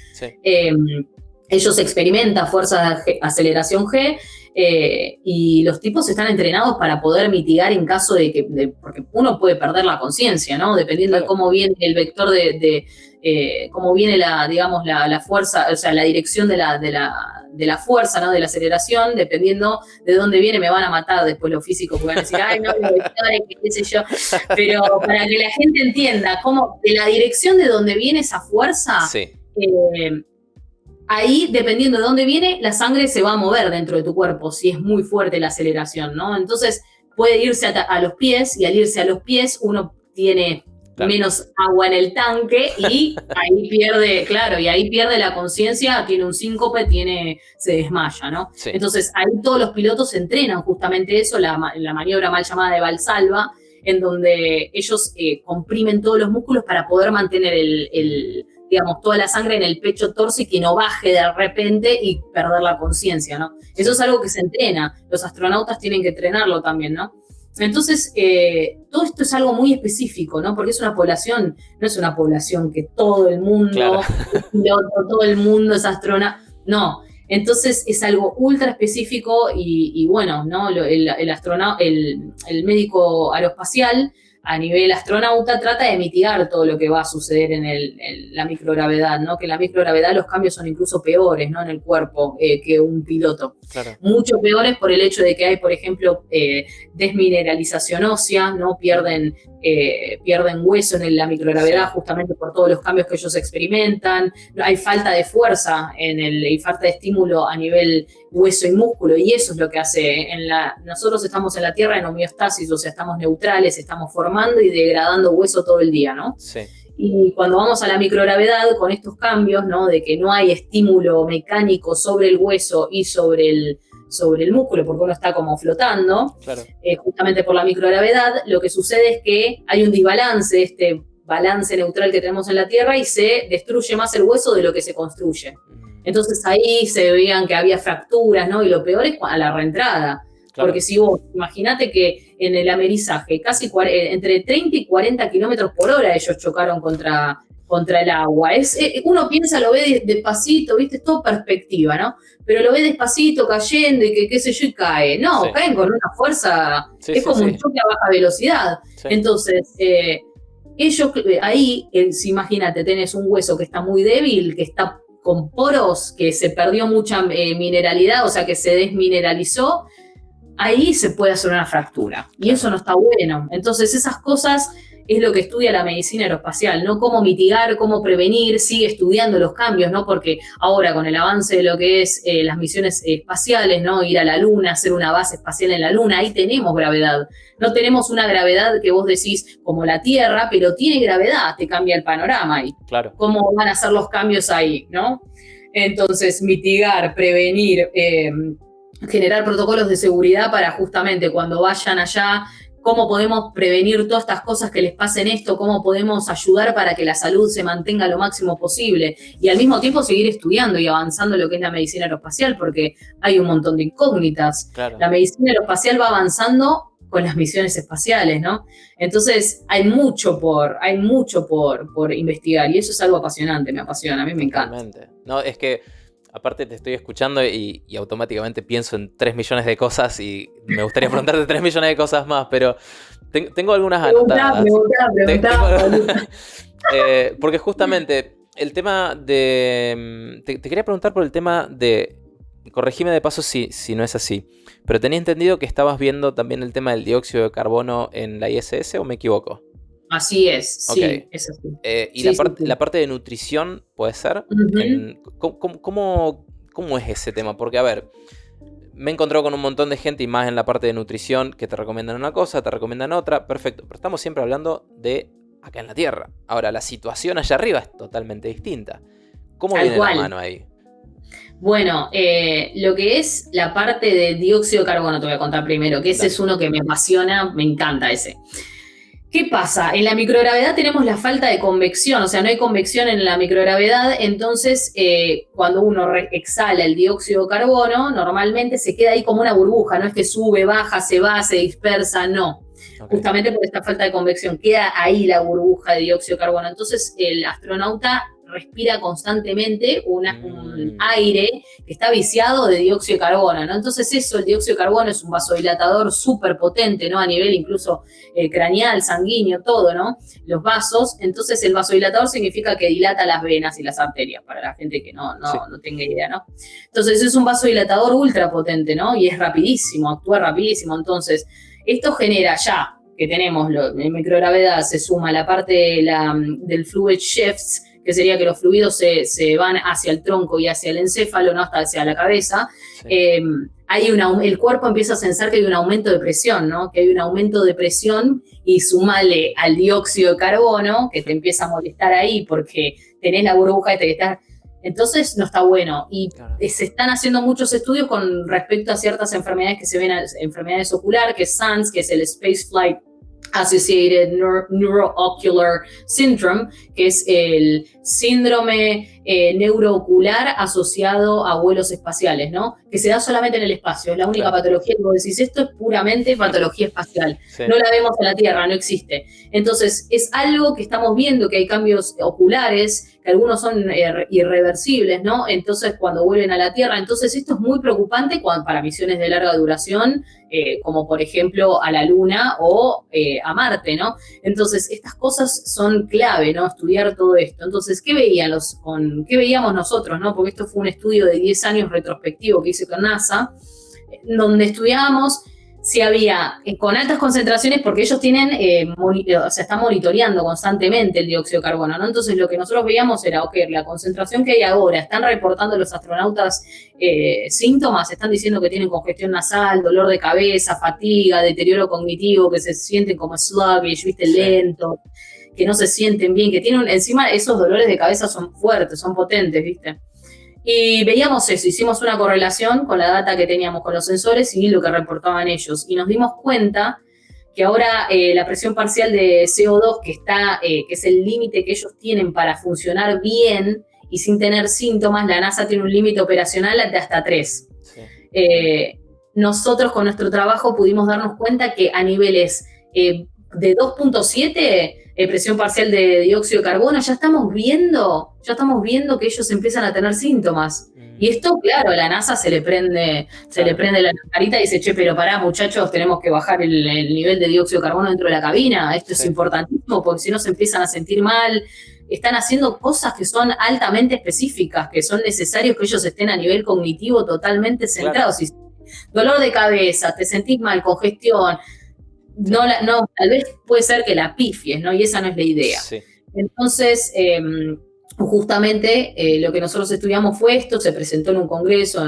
ellos experimentan fuerza de aceleración G, y los tipos están entrenados para poder mitigar en caso de que porque uno puede perder la conciencia, ¿no? Dependiendo de cómo viene el vector cómo viene la fuerza, o sea, la dirección de la fuerza, ¿no? De la aceleración, dependiendo de dónde viene, me van a matar después los físicos, porque van a decir, ay, no, los vectores, qué sé yo. Pero para que la gente entienda cómo, de la dirección de donde viene esa fuerza, ahí, dependiendo de dónde viene, la sangre se va a mover dentro de tu cuerpo, si es muy fuerte la aceleración, ¿no? Entonces, puede irse a los pies, y al irse a los pies, uno tiene menos agua en el tanque, y ahí pierde la conciencia, tiene un síncope, se desmaya, ¿no? Sí. Entonces, ahí todos los pilotos entrenan justamente eso, la maniobra mal llamada de Valsalva, en donde ellos comprimen todos los músculos para poder mantener toda la sangre en el pecho torso y que no baje de repente y perder la conciencia, ¿no? Eso es algo que se entrena. Los astronautas tienen que entrenarlo también, ¿no? Entonces, todo esto es algo muy específico, ¿no? Porque no es una población que todo el mundo es piloto, todo el mundo es astronauta. No. Entonces es algo ultra específico y bueno, ¿no? El médico aeroespacial a nivel astronauta trata de mitigar todo lo que va a suceder en la microgravedad, ¿no? Que en la microgravedad los cambios son incluso peores, ¿no? En el cuerpo que un piloto. Claro. Mucho peores por el hecho de que hay, por ejemplo, desmineralización ósea, ¿no? Pierden hueso en la microgravedad justamente por todos los cambios que ellos experimentan. Hay falta de fuerza y falta de estímulo a nivel hueso y músculo, y eso es lo que hace. Nosotros estamos en la Tierra en homeostasis, o sea, estamos neutrales, estamos formando y degradando hueso todo el día, ¿no? Sí. Y cuando vamos a la microgravedad, con estos cambios, ¿no? De que no hay estímulo mecánico sobre el hueso y sobre el músculo, porque uno está como flotando, claro. Justamente por la microgravedad, lo que sucede es que hay un desbalance, este balance neutral que tenemos en la Tierra, y se destruye más el hueso de lo que se construye. Entonces ahí se veían que había fracturas, ¿no? Y lo peor es a la reentrada. Claro. Porque si vos, imaginate que en el amerizaje, entre 30 y 40 kilómetros por hora ellos chocaron contra el agua. Uno piensa, lo ve despacito, ¿viste? Es todo perspectiva, ¿no? Pero lo ve despacito, cayendo y que qué sé yo, y cae. No, caen con una fuerza, es como un choque a baja velocidad. Sí. Entonces, ellos ahí, si imagínate, tenés un hueso que está muy débil, que está con poros, que se perdió mucha mineralidad, o sea, que se desmineralizó, ahí se puede hacer una fractura. Y eso no está bueno. Entonces, esas cosas es lo que estudia la medicina aeroespacial, ¿no? Cómo mitigar, cómo prevenir, sigue estudiando los cambios, ¿no? Porque ahora con el avance de lo que es las misiones espaciales, ¿no? Ir a la Luna, hacer una base espacial en la Luna, ahí tenemos gravedad. No tenemos una gravedad que vos decís como la Tierra, pero tiene gravedad, te cambia el panorama ahí. Claro. ¿Cómo van a ser los cambios ahí, no? Entonces, mitigar, prevenir, generar protocolos de seguridad para justamente cuando vayan allá, cómo podemos prevenir todas estas cosas que les pasen esto, cómo podemos ayudar para que la salud se mantenga lo máximo posible y al mismo tiempo seguir estudiando y avanzando lo que es la medicina aeroespacial, porque hay un montón de incógnitas. Claro. La medicina aeroespacial va avanzando con las misiones espaciales, ¿no? Entonces hay mucho por investigar y eso es algo apasionante, me apasiona, a mí me encanta. Totalmente. No, es que aparte te estoy escuchando y automáticamente pienso en 3 millones de cosas y me gustaría preguntarte 3 millones de cosas más, pero tengo algunas anotadas. Porque justamente el tema de... Te quería preguntar por el tema de... Corregime de paso si no es así, pero tenía entendido que estabas viendo también el tema del dióxido de carbono en la ISS, ¿o me equivoco? Así es, okay. Sí, es así. ¿Y sí, la parte de nutrición puede ser? Uh-huh. ¿Cómo es ese tema? Porque, a ver, me he encontrado con un montón de gente y más en la parte de nutrición que te recomiendan una cosa, te recomiendan otra, perfecto, pero estamos siempre hablando de acá en la Tierra. Ahora, la situación allá arriba es totalmente distinta. ¿Cómo viene la mano ahí? Bueno, lo que es la parte de dióxido de carbono te voy a contar primero, que ese es uno que me apasiona, me encanta ese. ¿Qué pasa? En la microgravedad tenemos la falta de convección, o sea, no hay convección en la microgravedad, entonces cuando uno exhala el dióxido de carbono, normalmente se queda ahí como una burbuja, no es que sube, baja, se va, se dispersa, no. Okay. Justamente por esta falta de convección, queda ahí la burbuja de dióxido de carbono. Entonces el astronauta respira constantemente un aire que está viciado de dióxido de carbono, ¿no? Entonces el dióxido de carbono es un vasodilatador súper potente, ¿no? A nivel incluso craneal, sanguíneo, todo, ¿no? Los vasos. Entonces el vasodilatador significa que dilata las venas y las arterias, para la gente que no tenga idea, ¿no? Entonces es un vasodilatador ultra potente, ¿no? Y es rapidísimo, actúa rapidísimo. Entonces esto genera ya que tenemos en microgravedad, se suma la parte del fluid shifts, que sería que los fluidos se van hacia el tronco y hacia el encéfalo, no hasta hacia la cabeza. Sí. El cuerpo empieza a pensar que hay un aumento de presión, ¿no? Que hay un aumento de presión y sumale al dióxido de carbono, que te empieza a molestar ahí porque tenés la burbuja que estás... Entonces no está bueno. Y claro, se están haciendo muchos estudios con respecto a ciertas enfermedades que se ven, enfermedades oculares, que es SANS, que es el Spaceflight Associated Neuroocular Syndrome, que es el síndrome neuroocular asociado a vuelos espaciales, ¿no? Que se da solamente en el espacio, es la única patología que vos decís, esto es puramente patología espacial, no la vemos en la Tierra, no existe. Entonces, es algo que estamos viendo, que hay cambios oculares, que algunos son irreversibles, ¿no? Entonces, cuando vuelven a la Tierra, entonces esto es muy preocupante para misiones de larga duración, como por ejemplo a la Luna o a Marte, ¿no? Entonces, estas cosas son clave, ¿no? Estudiar todo esto. Entonces, ¿qué veíamos nosotros, ¿no? Porque esto fue un estudio de 10 años retrospectivo que hice con NASA, donde estudiábamos si había, con altas concentraciones, porque ellos tienen, están monitoreando constantemente el dióxido de carbono, ¿no? Entonces lo que nosotros veíamos era, ok, la concentración que hay ahora, están reportando los astronautas síntomas, están diciendo que tienen congestión nasal, dolor de cabeza, fatiga, deterioro cognitivo, que se sienten como sluggish, ¿viste? Lento, que no se sienten bien, que tienen, encima esos dolores de cabeza son fuertes, son potentes, ¿viste? Y veíamos eso, hicimos una correlación con la data que teníamos con los sensores y lo que reportaban ellos. Y nos dimos cuenta que ahora la presión parcial de CO2, que es el límite que ellos tienen para funcionar bien y sin tener síntomas, la NASA tiene un límite operacional de hasta 3. Sí. Nosotros con nuestro trabajo pudimos darnos cuenta que a niveles de 2.7... presión parcial de dióxido de carbono, ya estamos viendo que ellos empiezan a tener síntomas. Y esto, claro, a la NASA se le prende la carita y dice, che, pero pará, muchachos, tenemos que bajar el nivel de dióxido de carbono dentro de la cabina. Esto es importantísimo, porque si no se empiezan a sentir mal. Están haciendo cosas que son altamente específicas, que son necesarios que ellos estén a nivel cognitivo totalmente centrados. Claro. Dolor de cabeza, te sentís mal, congestión. No, tal vez puede ser que la pifies, ¿no? Y esa no es la idea. Sí. Entonces, justamente lo que nosotros estudiamos fue esto, se presentó en un congreso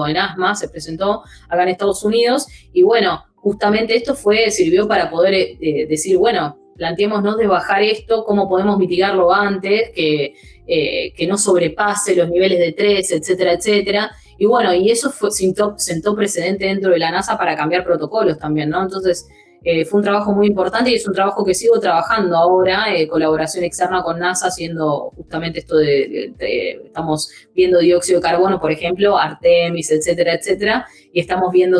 en asma, se presentó acá en Estados Unidos, y bueno, justamente esto sirvió para poder decir, bueno, planteémonos de bajar esto, cómo podemos mitigarlo antes, que no sobrepase los niveles de 3, etcétera, etcétera. Y bueno, y eso sentó precedente dentro de la NASA para cambiar protocolos también, ¿no? Entonces, fue un trabajo muy importante y es un trabajo que sigo trabajando ahora, colaboración externa con NASA, haciendo justamente esto estamos viendo dióxido de carbono, por ejemplo, Artemis, etcétera, etcétera, y estamos viendo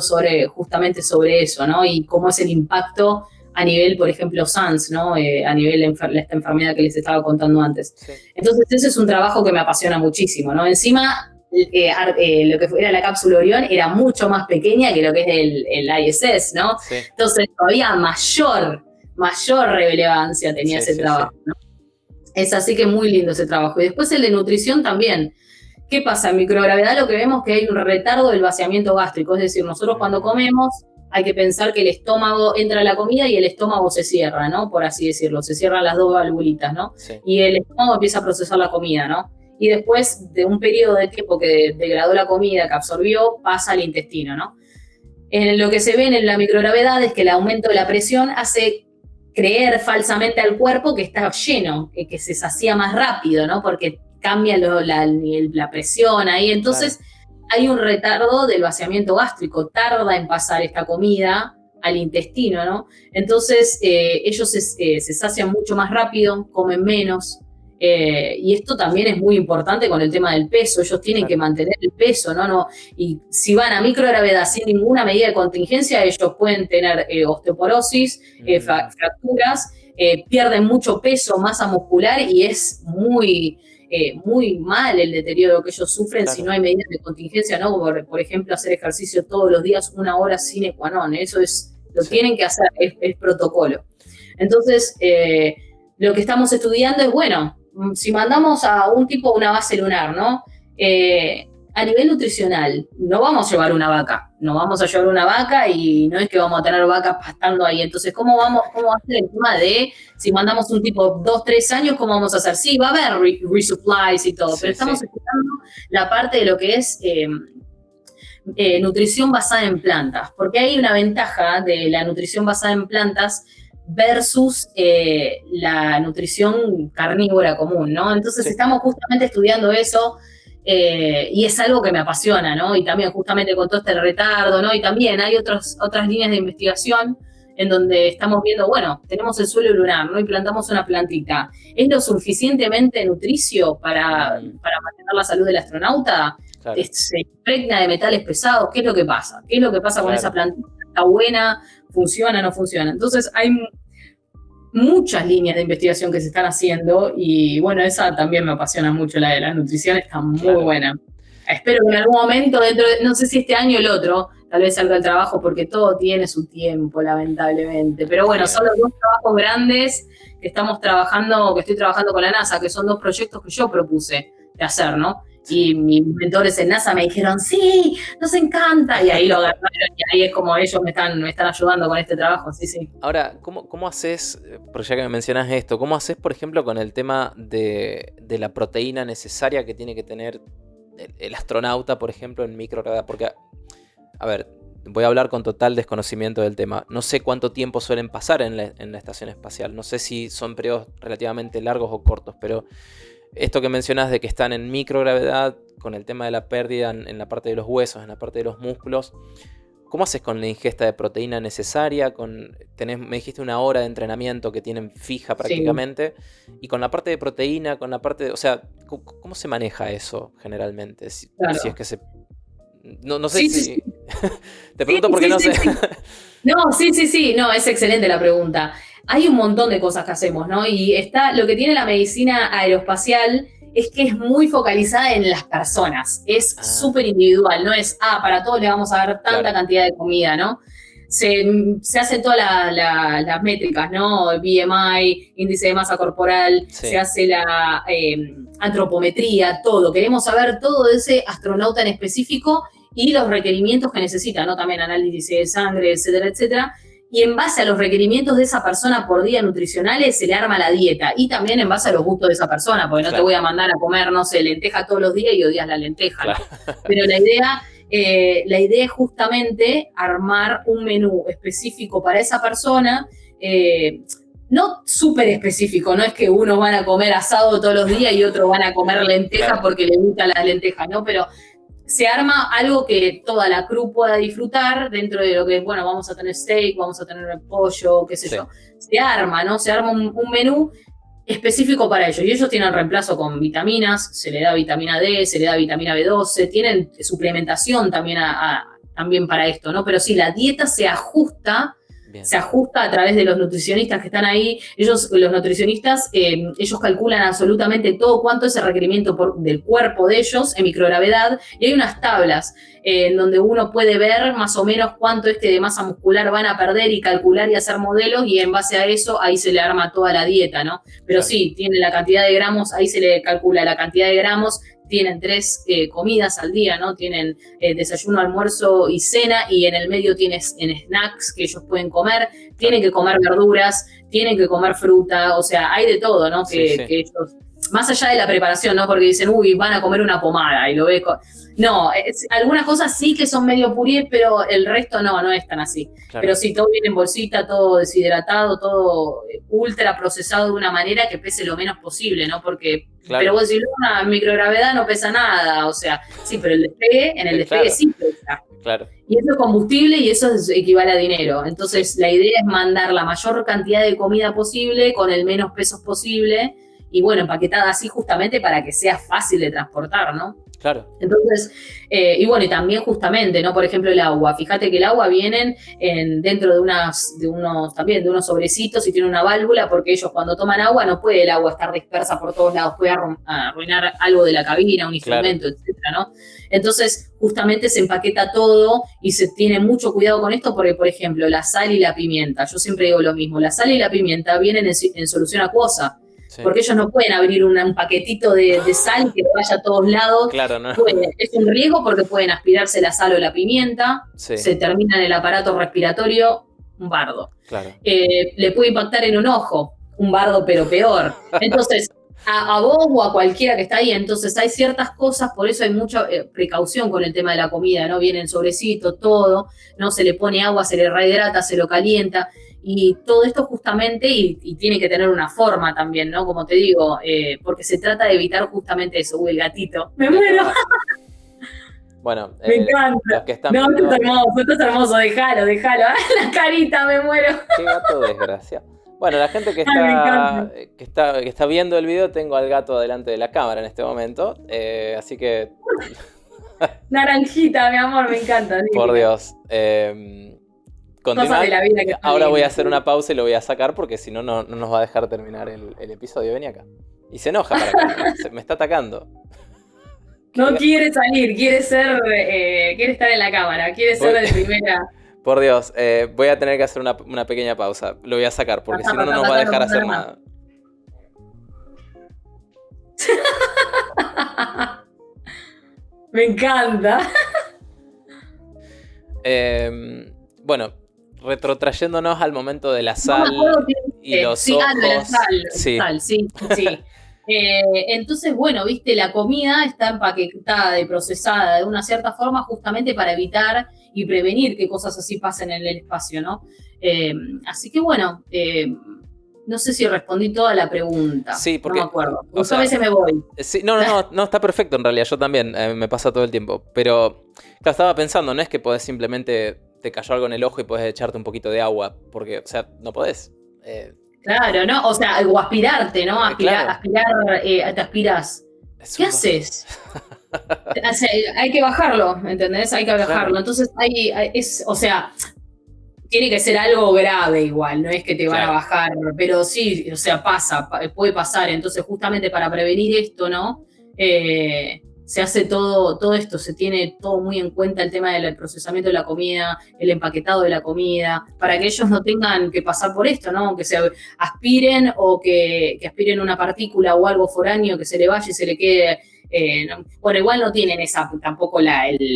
justamente sobre eso, ¿no? Y cómo es el impacto a nivel, por ejemplo, SARS, ¿no? A nivel esta enfermedad que les estaba contando antes. Sí. Entonces, ese es un trabajo que me apasiona muchísimo, ¿no? Encima, lo que era la cápsula Orión era mucho más pequeña que lo que es el ISS, ¿no? Sí. Entonces, todavía mayor relevancia tenía ese trabajo, ¿no? Es así que muy lindo ese trabajo. Y después el de nutrición también. ¿Qué pasa? En microgravedad lo que vemos es que hay un retardo del vaciamiento gástrico, es decir, nosotros cuando comemos hay que pensar que el estómago entra a la comida y el estómago se cierra, ¿no? Por así decirlo, se cierran las dos valvulitas, ¿no? Sí. Y el estómago empieza a procesar la comida, ¿no? Y después de un periodo de tiempo que degradó la comida, que absorbió, pasa al intestino, ¿no? Lo que se ve en la microgravedad es que el aumento de la presión hace creer falsamente al cuerpo que está lleno, que se sacía más rápido, ¿no? Porque cambia la presión ahí. Entonces, hay un retardo del vaciamiento gástrico, tarda en pasar esta comida al intestino, ¿no? Entonces, ellos se sacian mucho más rápido, comen menos. Y esto también es muy importante con el tema del peso, ellos tienen que mantener el peso, ¿no? Y si van a microgravedad sin ninguna medida de contingencia, ellos pueden tener osteoporosis, fracturas, pierden mucho peso, masa muscular, y es muy mal el deterioro que ellos sufren si no hay medidas de contingencia, ¿no? Por ejemplo, hacer ejercicio todos los días, 1 hora sine qua non, eso lo tienen que hacer, es protocolo. Entonces, lo que estamos estudiando es, bueno, si mandamos a un tipo a una base lunar, ¿no? A nivel nutricional, no vamos a llevar una vaca, y no es que vamos a tener vacas pastando ahí. Entonces, ¿cómo va a ser el tema de, si mandamos un tipo 2-3 años, cómo vamos a hacer? Sí, va a haber resupplies y todo, pero estamos estudiando la parte de lo que es nutrición basada en plantas, porque hay una ventaja de la nutrición basada en plantas versus la nutrición carnívora común, ¿no? Entonces estamos justamente estudiando eso, y es algo que me apasiona, ¿no? Y también justamente con todo este retardo, ¿no? Y también hay otras líneas de investigación en donde estamos viendo, bueno, tenemos el suelo lunar, ¿no? Y plantamos una plantita. ¿Es lo suficientemente nutricio para mantener la salud del astronauta? Claro. ¿Se impregna de metales pesados? ¿Qué es lo que pasa? ¿Qué es lo que pasa con esa plantita? ¿Está buena? ¿Funciona? ¿No funciona? Entonces hay muchas líneas de investigación que se están haciendo y bueno, esa también me apasiona mucho, la de la nutrición, está muy buena. Espero que en algún momento, no sé si este año o el otro, tal vez salga el trabajo, porque todo tiene su tiempo, lamentablemente. Pero bueno, son los 2 trabajos grandes que estoy trabajando con la NASA, que son 2 proyectos que yo propuse de hacer, ¿no? Y mis mentores en NASA me dijeron, sí, nos encanta, y ahí lo agarraron, y ahí es como ellos me están ayudando con este trabajo, sí. Ahora, ¿cómo haces, por ya que me mencionas esto, cómo haces, por ejemplo, con el tema de la proteína necesaria que tiene que tener el astronauta, por ejemplo, en microgravedad? Porque, a ver, voy a hablar con total desconocimiento del tema. No sé cuánto tiempo suelen pasar en la estación espacial. No sé si son periodos relativamente largos o cortos, pero esto que mencionas de que están en microgravedad, con el tema de la pérdida en la parte de los huesos, en la parte de los músculos, ¿cómo haces con la ingesta de proteína necesaria? Me dijiste 1 hora de entrenamiento que tienen fija prácticamente. Sí. Y con la parte de proteína, o sea, ¿cómo se maneja eso generalmente? Si es que se... No sé si... Sí. Te pregunto porque no sé. No, sí. No, es excelente la pregunta. Hay un montón de cosas que hacemos, ¿no? Y lo que tiene la medicina aeroespacial es que es muy focalizada en las personas. Es súper individual, no es, para todos le vamos a dar tanta cantidad de comida, ¿no? Se hacen todas las métricas, ¿no? BMI, índice de masa corporal, se hace la antropometría, todo. Queremos saber todo de ese astronauta en específico y los requerimientos que necesita, ¿no? También análisis de sangre, etcétera, etcétera. Y en base a los requerimientos de esa persona por día nutricionales se le arma la dieta. Y también en base a los gustos de esa persona, porque no te voy a mandar a comer, no sé, lenteja todos los días y odias la lenteja, ¿no? Pero la idea es justamente armar un menú específico para esa persona, no súper específico, no es que unos van a comer asado todos los días y otros van a comer lenteja porque les gusta la lenteja, ¿no? Pero se arma algo que toda la crew pueda disfrutar dentro de lo que, bueno, vamos a tener steak, vamos a tener pollo, qué sé yo. Se arma, ¿no? Se arma un menú específico para ellos. Y ellos tienen reemplazo con vitaminas, se le da vitamina D, se le da vitamina B12, tienen suplementación también, también para esto, ¿no? Pero sí, la dieta se ajusta. Se ajusta a través de los nutricionistas que están ahí. Los nutricionistas, ellos calculan absolutamente todo cuánto es el requerimiento del cuerpo de ellos en microgravedad, y hay unas tablas en donde uno puede ver más o menos cuánto de masa muscular van a perder y calcular y hacer modelos, y en base a eso ahí se le arma toda la dieta, ¿no? Pero sí, tiene la cantidad de gramos, ahí se le calcula la cantidad de gramos. Tienen 3 comidas al día, ¿no? Tienen desayuno, almuerzo y cena, y en el medio tienes snacks que ellos pueden comer, tienen que comer verduras, tienen que comer fruta, o sea, hay de todo, ¿no? Que ellos, más allá de la preparación, ¿no? Porque dicen, van a comer una pomada, y lo ves. No, algunas cosas sí que son medio puré, pero el resto no es tan así. Claro. Pero sí, todo viene en bolsita, todo deshidratado, todo ultra procesado de una manera que pese lo menos posible, ¿no? Porque, pero vos decís, una microgravedad no pesa nada, o sea, sí, pero el despegue sí pesa. Claro. Y eso es combustible y eso equivale a dinero. Entonces, la idea es mandar la mayor cantidad de comida posible con el menos pesos posible, y bueno, empaquetada así justamente para que sea fácil de transportar, ¿no? Claro. Entonces, y bueno, y también justamente, ¿no? Por ejemplo, el agua. Fíjate que el agua viene dentro de unos sobrecitos y tiene una válvula, porque ellos cuando toman agua no puede el agua estar dispersa por todos lados, puede arruinar algo de la cabina, un instrumento, etcétera, ¿no? Entonces, justamente se empaqueta todo y se tiene mucho cuidado con esto porque, por ejemplo, la sal y la pimienta, yo siempre digo lo mismo, la sal y la pimienta vienen en solución acuosa. Sí. Porque ellos no pueden abrir un paquetito de sal que vaya a todos lados. Claro, ¿no? Es un riesgo porque pueden aspirarse la sal o la pimienta, se termina en el aparato respiratorio, un bardo. Claro. Le puede impactar en un ojo, un bardo pero peor. Entonces, a vos o a cualquiera que está ahí, entonces hay ciertas cosas, por eso hay mucha precaución con el tema de la comida, ¿no? Viene en sobrecito, todo, ¿no? Se le pone agua, se le rehidrata, se lo calienta. Y todo esto justamente, y tiene que tener una forma también, ¿no? Como te digo, porque se trata de evitar justamente eso. El gatito. ¡Me muero! Bueno, Me encanta. los que están No, viendo... esto es hermoso, déjalo. La carita, me muero. Qué gato desgraciado. Bueno, la gente que Ay, que está viendo el video, tengo al gato delante de la cámara en este momento. Así que, Naranjita, mi amor, me encanta. por Dios. Cosas de la vida que están Ahora voy a lindas. hacer una pausa y lo voy a sacar porque si no, no nos va a dejar terminar el episodio. Vení acá. Y se enoja para acá. Me está atacando. No quiere salir, quiere estar en la cámara, quiere ser de primera. Por Dios, voy a tener que hacer una pequeña pausa. Lo voy a sacar porque si no, no nos va a dejar hacer nada. Me encanta. Bueno, retrotrayéndonos al momento de la sal y los ojos. De la sal, Sí. sí. Entonces, bueno, viste, la comida está empaquetada y procesada de una cierta forma justamente para evitar y prevenir que cosas así pasen en el espacio, ¿no? Así que bueno, no sé si respondí toda la pregunta. Sí, porque... No me acuerdo. A veces me voy. Sí, no, está perfecto en realidad. Yo también me pasa todo el tiempo. Pero, claro, estaba pensando, no es que podés simplemente te cayó algo en el ojo y podés echarte un poquito de agua. Porque, o sea, no podés. Claro, ¿no? O sea, o aspirarte, ¿no? Aspirar, te aspiras. ¿Qué haces? O sea, hay que bajarlo, ¿entendés? Hay que bajarlo. Claro. Entonces, o sea, tiene que ser algo grave igual, no es que te van a bajar, pero sí, o sea, puede pasar. Entonces, justamente para prevenir esto, ¿no? Se hace todo esto, se tiene todo muy en cuenta el tema del procesamiento de la comida, el empaquetado de la comida, para que ellos no tengan que pasar por esto, ¿no? Que se aspiren o que aspiren una partícula o algo foráneo que se le vaya y se le quede. Bueno, igual no tienen tampoco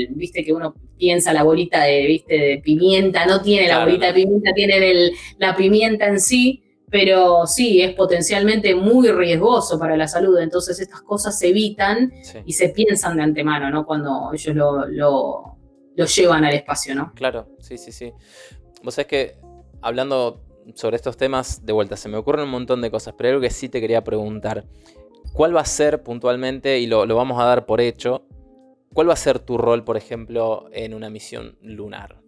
viste que uno piensa la bolita de pimienta, no tiene la bolita de pimienta, tiene la pimienta en sí. Pero sí, es potencialmente muy riesgoso para la salud, entonces estas cosas se evitan y se piensan de antemano, ¿no? Cuando ellos lo llevan al espacio, ¿no? Claro, sí. Vos sabés que, hablando sobre estos temas, de vuelta, se me ocurren un montón de cosas, pero hay algo que sí te quería preguntar. ¿Cuál va a ser puntualmente, y lo vamos a dar por hecho, cuál va a ser tu rol, por ejemplo, en una misión lunar?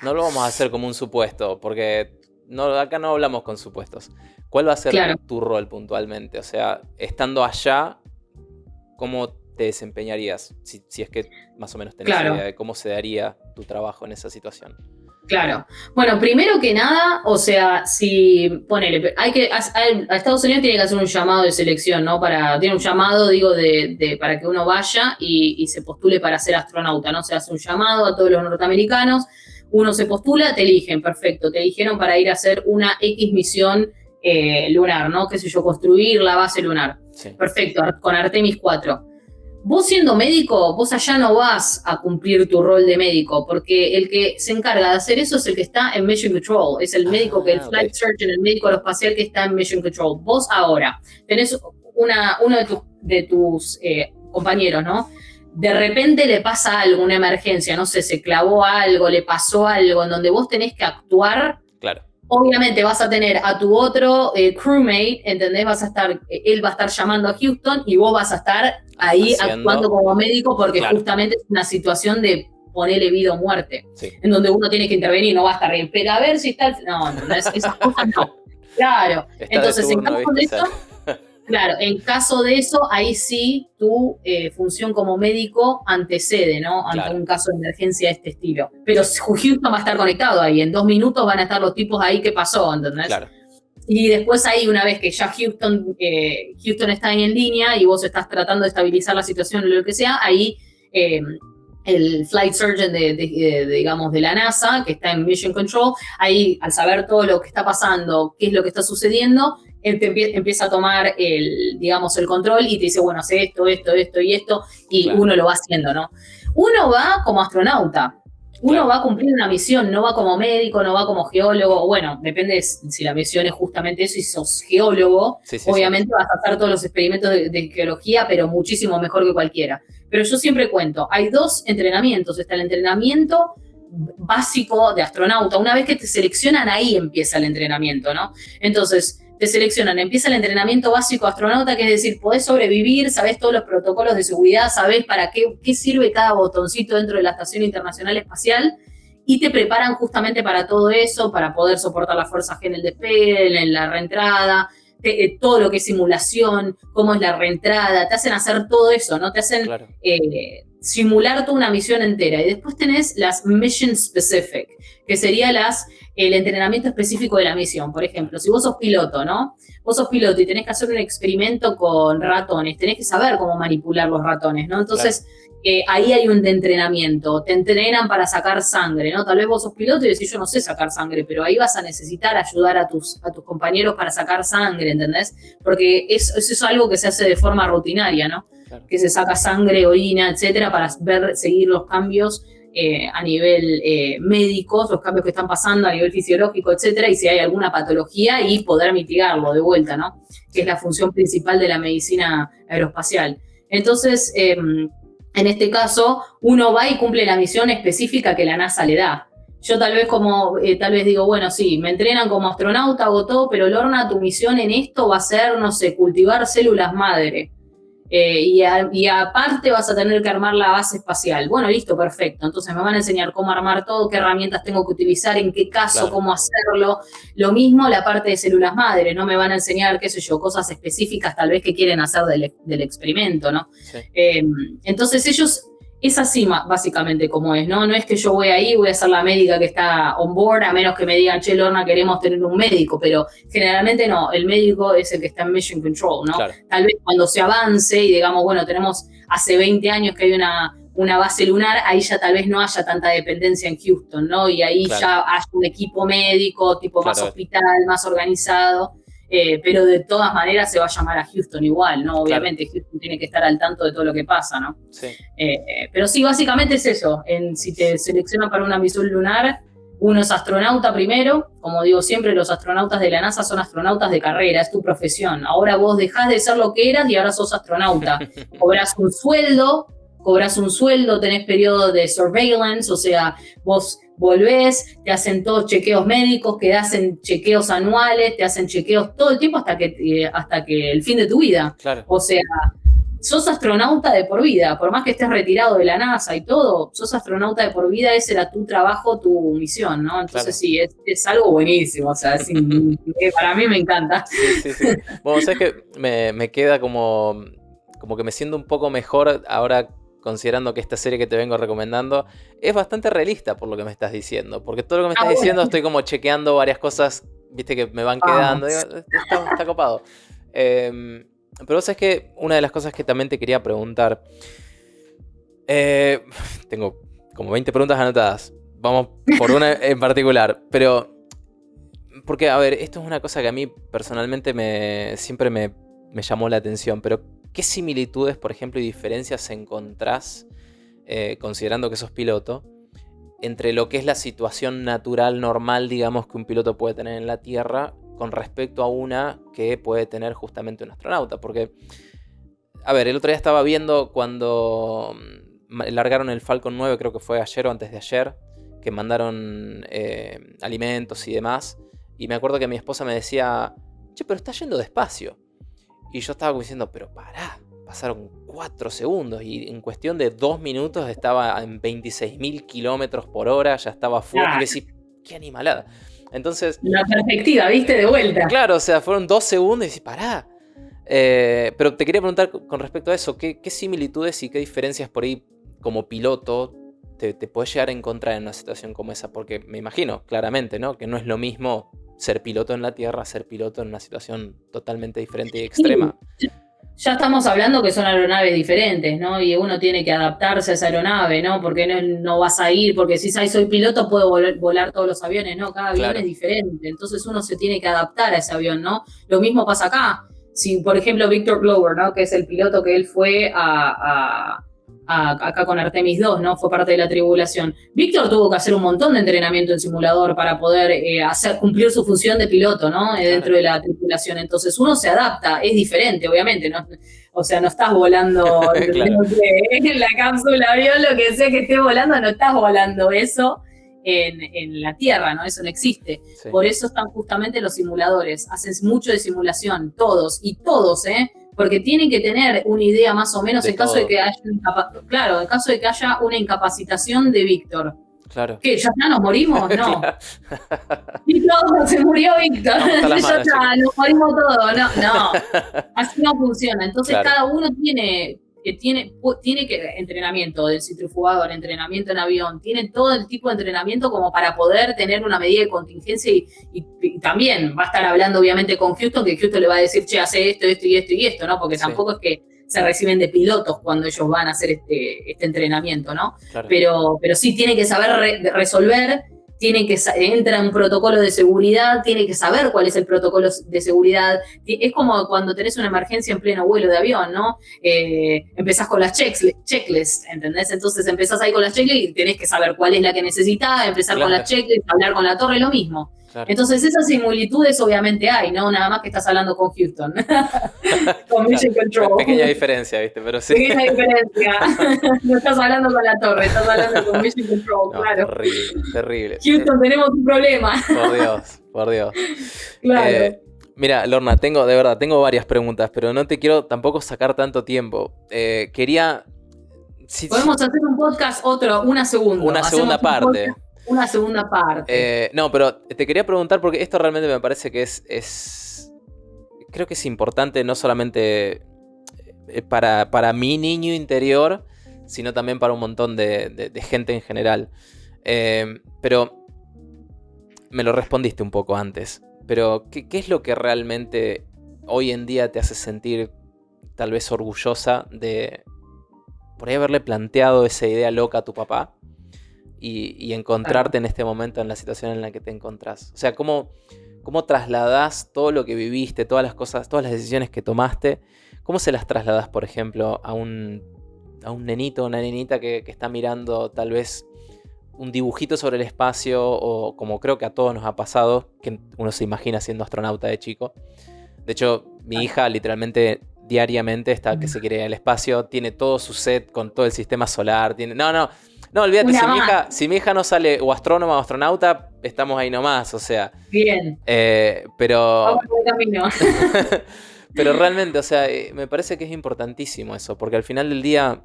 No lo vamos a hacer como un supuesto, porque... No, acá no hablamos con supuestos. ¿Cuál va a ser tu rol puntualmente? O sea, estando allá, ¿cómo te desempeñarías? Si es que más o menos tenés idea de cómo se daría tu trabajo en esa situación. Claro. Bueno, primero que nada, o sea, si ponele, a Estados Unidos tiene que hacer un llamado de selección, ¿no? Tiene un llamado, digo, para que uno vaya y se postule para ser astronauta, ¿no? Se hace un llamado a todos los norteamericanos. Uno se postula, te eligen, perfecto. Te eligieron para ir a hacer una X misión lunar, ¿no? Qué sé yo, construir la base lunar. Sí. Perfecto, con Artemis 4. Vos siendo médico, vos allá no vas a cumplir tu rol de médico, porque el que se encarga de hacer eso es el que está en Mission Control. Es el médico, el Flight Surgeon, el médico aeroespacial que está en Mission Control. Vos ahora tenés uno de tus compañeros, ¿no? De repente le pasa algo, una emergencia, no sé, se clavó algo, le pasó algo, en donde vos tenés que actuar. Obviamente vas a tener a tu otro crewmate, ¿entendés? Él va a estar llamando a Houston y vos vas a estar ahí actuando como médico porque justamente es una situación de ponerle vida o muerte, en donde uno tiene que intervenir, no va a estar bien, pero a ver si está... No, esas cosas no. Claro, entonces en caso de eso... Claro, en caso de eso, ahí sí tu función como médico antecede, ¿no? Ante un caso de emergencia de este estilo. Pero Houston va a estar conectado ahí. En 2 minutos van a estar los tipos ahí que pasó, ¿entendés? Claro. Y después ahí, una vez que ya Houston está ahí en línea y vos estás tratando de estabilizar la situación o lo que sea, ahí el Flight Surgeon digamos, de la NASA, que está en Mission Control, ahí al saber todo lo que está pasando, qué es lo que está sucediendo, él empieza a tomar el control y te dice, bueno, hace esto, y uno lo va haciendo, ¿no? Uno va como astronauta, uno va a cumplir una misión, no va como médico, no va como geólogo, bueno, depende si la misión es justamente eso y sos geólogo, obviamente vas a hacer todos los experimentos de geología, pero muchísimo mejor que cualquiera. Pero yo siempre cuento, hay 2 entrenamientos, está el entrenamiento básico de astronauta, una vez que te seleccionan ahí empieza el entrenamiento, ¿no? Entonces, te seleccionan, empieza el entrenamiento básico astronauta, que es decir, podés sobrevivir, sabés todos los protocolos de seguridad, sabés para qué sirve cada botoncito dentro de la Estación Internacional Espacial, y te preparan justamente para todo eso, para poder soportar la fuerza G en el despegue, en la reentrada, todo lo que es simulación, cómo es la reentrada, te hacen hacer todo eso, ¿no? Te hacen simular toda una misión entera. Y después tenés las mission specific, que sería el entrenamiento específico de la misión. Por ejemplo, si vos sos piloto, ¿no? Vos sos piloto y tenés que hacer un experimento con ratones, tenés que saber cómo manipular los ratones, ¿no? Entonces, ahí hay un entrenamiento, te entrenan para sacar sangre, ¿no? Tal vez vos sos piloto y decís, yo no sé sacar sangre, pero ahí vas a necesitar ayudar a tus compañeros para sacar sangre, ¿entendés? Porque eso es algo que se hace de forma rutinaria, ¿no? Claro. Que se saca sangre, orina, etcétera, para seguir los cambios a nivel médicos, los cambios que están pasando a nivel fisiológico, etcétera, y si hay alguna patología y poder mitigarlo de vuelta, ¿no? Que es la función principal de la medicina aeroespacial. Entonces, en este caso, uno va y cumple la misión específica que la NASA le da. Yo tal vez digo, bueno, sí, me entrenan como astronauta, hago todo, pero Lorna, tu misión en esto va a ser, no sé, cultivar células madre. Y aparte vas a tener que armar la base espacial. Bueno, listo, perfecto. Entonces me van a enseñar cómo armar todo, qué herramientas tengo que utilizar, en qué caso, cómo hacerlo. Lo mismo la parte de células madre, ¿no? Me van a enseñar, qué sé yo, cosas específicas tal vez que quieren hacer del experimento, ¿no? Sí. Entonces ellos... Es así básicamente como es, ¿no? No es que yo voy a ser la médica que está on board, a menos que me digan, che, Lorna, queremos tener un médico, pero generalmente no, el médico es el que está en Mission Control, ¿no? Claro. Tal vez cuando se avance y digamos, bueno, tenemos hace 20 años que hay una base lunar, ahí ya tal vez no haya tanta dependencia en Houston, ¿no? Y ahí ya hay un equipo médico, tipo más hospital, más organizado. Pero de todas maneras se va a llamar a Houston igual, ¿no? Obviamente Houston tiene que estar al tanto de todo lo que pasa, ¿no? Sí. Pero sí, básicamente es eso. Si te seleccionan para una misión lunar, uno es astronauta primero. Como digo siempre, los astronautas de la NASA son astronautas de carrera, es tu profesión. Ahora vos dejás de ser lo que eras y ahora sos astronauta. Cobrás un sueldo, tenés periodo de surveillance, o sea, vos volvés, te hacen todos chequeos médicos, que hacen chequeos anuales, te hacen chequeos todo el tiempo hasta que el fin de tu vida. Claro. O sea, sos astronauta de por vida, por más que estés retirado de la NASA y todo, sos astronauta de por vida, ese era tu trabajo, tu misión, ¿no? Entonces sí, es algo buenísimo, o sea, para mí me encanta. Sí. Bueno, sabes que me queda como que me siento un poco mejor ahora, considerando que esta serie que te vengo recomendando es bastante realista por lo que me estás diciendo, porque todo lo que me estás diciendo estoy como chequeando varias cosas, viste, que me van quedando, digo, está copado. Pero vos sabés que una de las cosas que también te quería preguntar, tengo como 20 preguntas anotadas, vamos por una en particular, pero porque, a ver, esto es una cosa que a mí personalmente siempre me llamó la atención, pero ¿qué similitudes, por ejemplo, y diferencias encontrás, considerando que sos piloto, entre lo que es la situación natural, normal, digamos, que un piloto puede tener en la Tierra con respecto a una que puede tener justamente un astronauta? Porque, a ver, el otro día estaba viendo cuando largaron el Falcon 9, creo que fue ayer o antes de ayer, que mandaron alimentos y demás, y me acuerdo que mi esposa me decía, che, pero está yendo despacio. Y yo estaba diciendo, pero pará, pasaron 4 segundos y en cuestión de 2 minutos estaba en 26.000 kilómetros por hora, ya estaba fuerte. Y decía, qué animalada. Entonces... La perspectiva, ¿viste? De vuelta. Claro, o sea, fueron 2 segundos y decís, pará. Pero te quería preguntar con respecto a eso, ¿qué similitudes y qué diferencias por ahí como piloto te puedes llegar a encontrar en una situación como esa? Porque me imagino, claramente, ¿no? Que no es lo mismo ser piloto en la Tierra, ser piloto en una situación totalmente diferente y extrema. Sí. Ya estamos hablando que son aeronaves diferentes, ¿no? Y uno tiene que adaptarse a esa aeronave, ¿no? Porque no vas a ir, porque si soy piloto puedo volar todos los aviones, ¿no? Cada avión es diferente, entonces uno se tiene que adaptar a ese avión, ¿no? Lo mismo pasa acá. Si, por ejemplo, Victor Glover, ¿no? Que es el piloto que él fue acá con Artemis 2, ¿no? Fue parte de la tripulación. Víctor tuvo que hacer un montón de entrenamiento en simulador para poder cumplir su función de piloto, ¿no? Dentro de la tripulación. Entonces uno se adapta, es diferente, obviamente, ¿no? O sea, no estás volando en la cápsula avión, lo que sea que estés volando, no estás volando eso. en la Tierra, ¿no? Eso no existe. Sí. Por eso están justamente los simuladores, hacen mucho de simulación, todos, porque tienen que tener una idea más o menos en caso de que haya una incapacitación de Víctor. Claro. ¿Qué? ¿Ya nos morimos? No. Claro. Y todo, se murió Víctor. Ya está, nos morimos todos. No. Así no funciona. Entonces cada uno tiene que entrenamiento del centrifugador, entrenamiento en avión, tiene todo el tipo de entrenamiento como para poder tener una medida de contingencia y también va a estar hablando obviamente con Houston, que Houston le va a decir, che, hace esto, ¿no? Porque tampoco es que se reciben de pilotos cuando ellos van a hacer este entrenamiento, ¿no? Claro. Pero sí tienen que saber resolver, entra un protocolo de seguridad, tiene que saber cuál es el protocolo de seguridad. Es como cuando tenés una emergencia en pleno vuelo de avión, ¿no? Empezás con las checklists, ¿entendés? Entonces empezás ahí con las checklists y tenés que saber cuál es la que necesitás, empezar con las checklists, hablar con la torre, lo mismo. Claro. Entonces esas similitudes obviamente hay, ¿no? Nada más que estás hablando con Houston. Con Mission Control. Pequeña diferencia, ¿viste? Pero sí. Pequeña diferencia. No estás hablando con la torre, estás hablando con Mission Control, no, claro. Terrible. Houston, tenemos un problema. Por Dios. Claro. Mira, Lorna, tengo varias preguntas, pero no te quiero tampoco sacar tanto tiempo. Quería... Podemos hacer un podcast, una segunda parte. Una segunda parte. No, pero te quería preguntar porque esto realmente me parece que creo que es importante no solamente para mi niño interior, sino también para un montón de gente en general. Pero me lo respondiste un poco antes. Pero ¿qué es lo que realmente hoy en día te hace sentir tal vez orgullosa de por ahí haberle planteado esa idea loca a tu papá? Y encontrarte en este momento en la situación en la que te encontrás. O sea, ¿cómo trasladás todo lo que viviste, todas las cosas, todas las decisiones que tomaste? ¿Cómo se las trasladás, por ejemplo, a un nenito o una nenita que está mirando tal vez un dibujito sobre el espacio, o como creo que a todos nos ha pasado, que uno se imagina siendo astronauta de chico? De hecho, mi hija literalmente diariamente está que se quiere ir al espacio, tiene todo su set con todo el sistema solar, No, olvídate, si mi hija no sale o astrónoma o astronauta, estamos ahí nomás, o sea. Bien. Pero... Vamos por el camino. Pero realmente, o sea, me parece que es importantísimo eso, porque al final del día,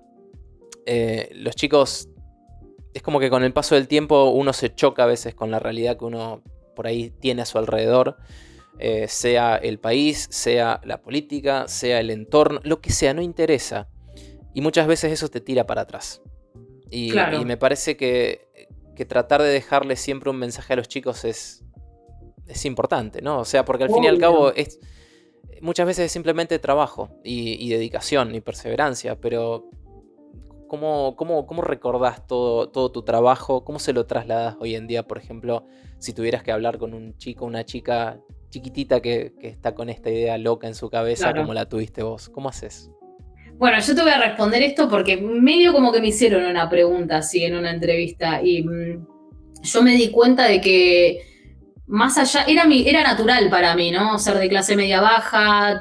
los chicos, es como que con el paso del tiempo uno se choca a veces con la realidad que uno por ahí tiene a su alrededor, sea el país, sea la política, sea el entorno, lo que sea, no interesa. Y muchas veces eso te tira para atrás. Y me parece que tratar de dejarle siempre un mensaje a los chicos es importante, ¿no? O sea, porque al fin y al cabo muchas veces es simplemente trabajo y dedicación y perseverancia, pero ¿cómo recordás todo tu trabajo? ¿Cómo se lo trasladás hoy en día, por ejemplo, si tuvieras que hablar con un chico, una chica chiquitita que está con esta idea loca en su cabeza como la tuviste vos? ¿Cómo haces? Bueno, yo te voy a responder esto porque medio como que me hicieron una pregunta así en una entrevista y yo me di cuenta de que más allá, era natural para mí, ¿no? Ser de clase media baja,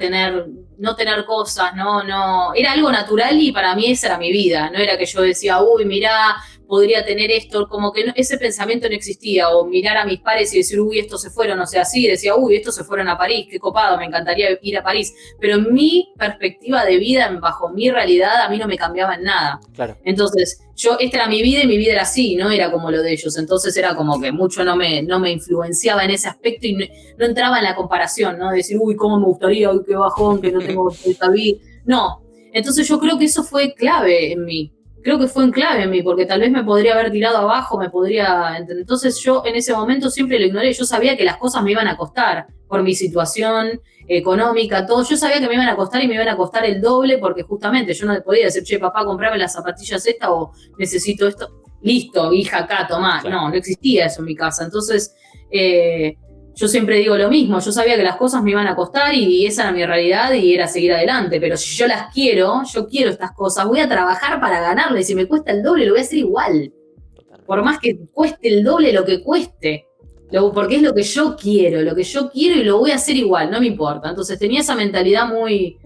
no tener cosas, no, era algo natural y para mí esa era mi vida, no era que yo decía, uy, mirá, podría tener esto, como que ese pensamiento no existía, o mirar a mis pares y decir, uy, estos se fueron, o sea, sí, decía, uy, estos se fueron a París, qué copado, me encantaría ir a París, pero mi perspectiva de vida, bajo mi realidad, a mí no me cambiaba en nada. Claro. Entonces, esta era mi vida y mi vida era así, no era como lo de ellos, entonces era como que mucho no me influenciaba en ese aspecto y no entraba en la comparación, ¿no? De decir, uy, cómo me gustaría, uy, qué bajón, que no tengo esta vida. No, entonces yo creo que eso fue clave en mí. Creo que fue en clave en mí, porque tal vez me podría haber tirado abajo, entonces yo en ese momento siempre lo ignoré, yo sabía que las cosas me iban a costar, por mi situación económica, todo, yo sabía que me iban a costar y me iban a costar el doble, porque justamente yo no podía decir, che, papá, comprame las zapatillas esta o necesito esto, listo, hija, acá, tomá, claro. No existía eso en mi casa, entonces yo siempre digo lo mismo, yo sabía que las cosas me iban a costar y esa era mi realidad y era seguir adelante, pero si yo yo quiero estas cosas, voy a trabajar para ganarlas y si me cuesta el doble lo voy a hacer igual, por más que cueste el doble lo que cueste, porque es lo que yo quiero y lo voy a hacer igual, no me importa. Entonces tenía esa mentalidad muy,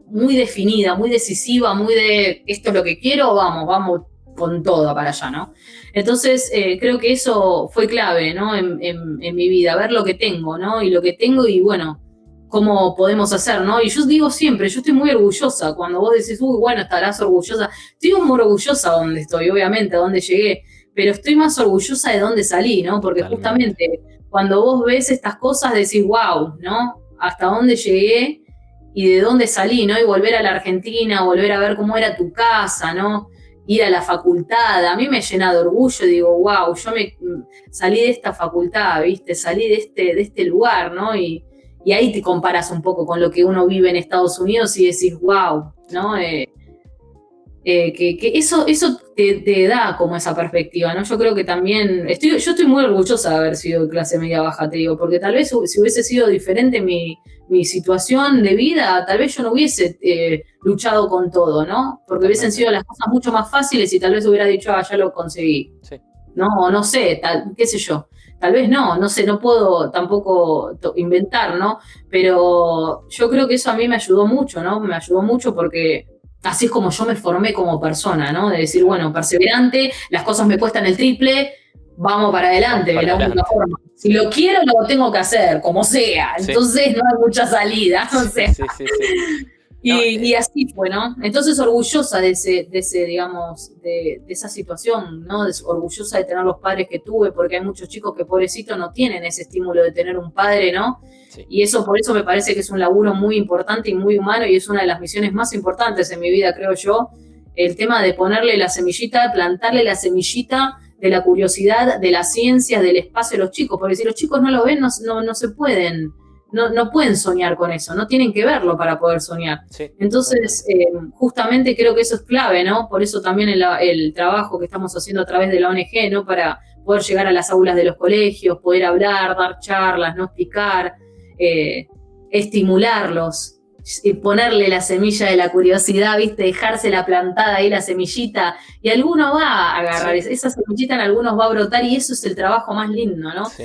muy definida, muy decisiva, muy de esto es lo que quiero, vamos, con todo para allá, ¿no? Entonces, creo que eso fue clave, ¿no? En mi vida, ver lo que tengo, ¿no? Y lo que tengo y bueno, cómo podemos hacer, ¿no? Y yo digo siempre, yo estoy muy orgullosa. Cuando vos decís, uy, bueno, estarás orgullosa. Estoy muy orgullosa de donde estoy, obviamente, a dónde llegué, pero estoy más orgullosa de dónde salí, ¿no? Porque justamente cuando vos ves estas cosas decís, wow, ¿no? Hasta dónde llegué y de dónde salí, ¿no? Y volver a la Argentina, volver a ver cómo era tu casa, ¿no? Ir a la facultad, a mí me llena de orgullo, digo, wow, yo salí de esta facultad, ¿viste? Salí de este lugar, ¿no? Y ahí te comparas un poco con lo que uno vive en Estados Unidos y decís, wow, ¿no? Que eso te da como esa perspectiva, ¿no? Yo creo que también, yo estoy muy orgullosa de haber sido de clase media baja, te digo, porque tal vez si hubiese sido diferente mi situación de vida, tal vez yo no hubiese luchado con todo, ¿no? Porque hubiesen sido las cosas mucho más fáciles y tal vez hubiera dicho, ya lo conseguí. Sí. No, no sé, qué sé yo. Tal vez no sé, no puedo tampoco inventar, ¿no? Pero yo creo que eso a mí me ayudó mucho, ¿no? Me ayudó mucho porque así es como yo me formé como persona, ¿no? De decir, bueno, perseverante, las cosas me cuestan el triple, vamos para adelante, de la única forma. Si lo quiero, lo tengo que hacer, como sea. Entonces no hay mucha salida, no sé. Sí. Y así fue, ¿no? Entonces orgullosa de ese digamos, de esa situación, ¿no? Orgullosa de tener los padres que tuve, porque hay muchos chicos que pobrecitos no tienen ese estímulo de tener un padre, ¿no? Sí. Y por eso me parece que es un laburo muy importante y muy humano y es una de las misiones más importantes en mi vida, creo yo, el tema de ponerle la semillita, plantarle la semillita de la curiosidad, de las ciencias, del espacio a los chicos, porque si los chicos no lo ven, no se pueden... No pueden soñar con eso, no tienen que verlo para poder soñar. Sí, entonces, justamente creo que eso es clave, ¿no? Por eso también el trabajo que estamos haciendo a través de la ONG, ¿no? Para poder llegar a las aulas de los colegios, poder hablar, dar charlas, ¿no? Explicar, estimularlos, ponerle la semilla de la curiosidad, ¿viste? Dejársela plantada ahí la semillita y alguno va a agarrar, esa semillita en algunos va a brotar y eso es el trabajo más lindo, ¿no? Sí.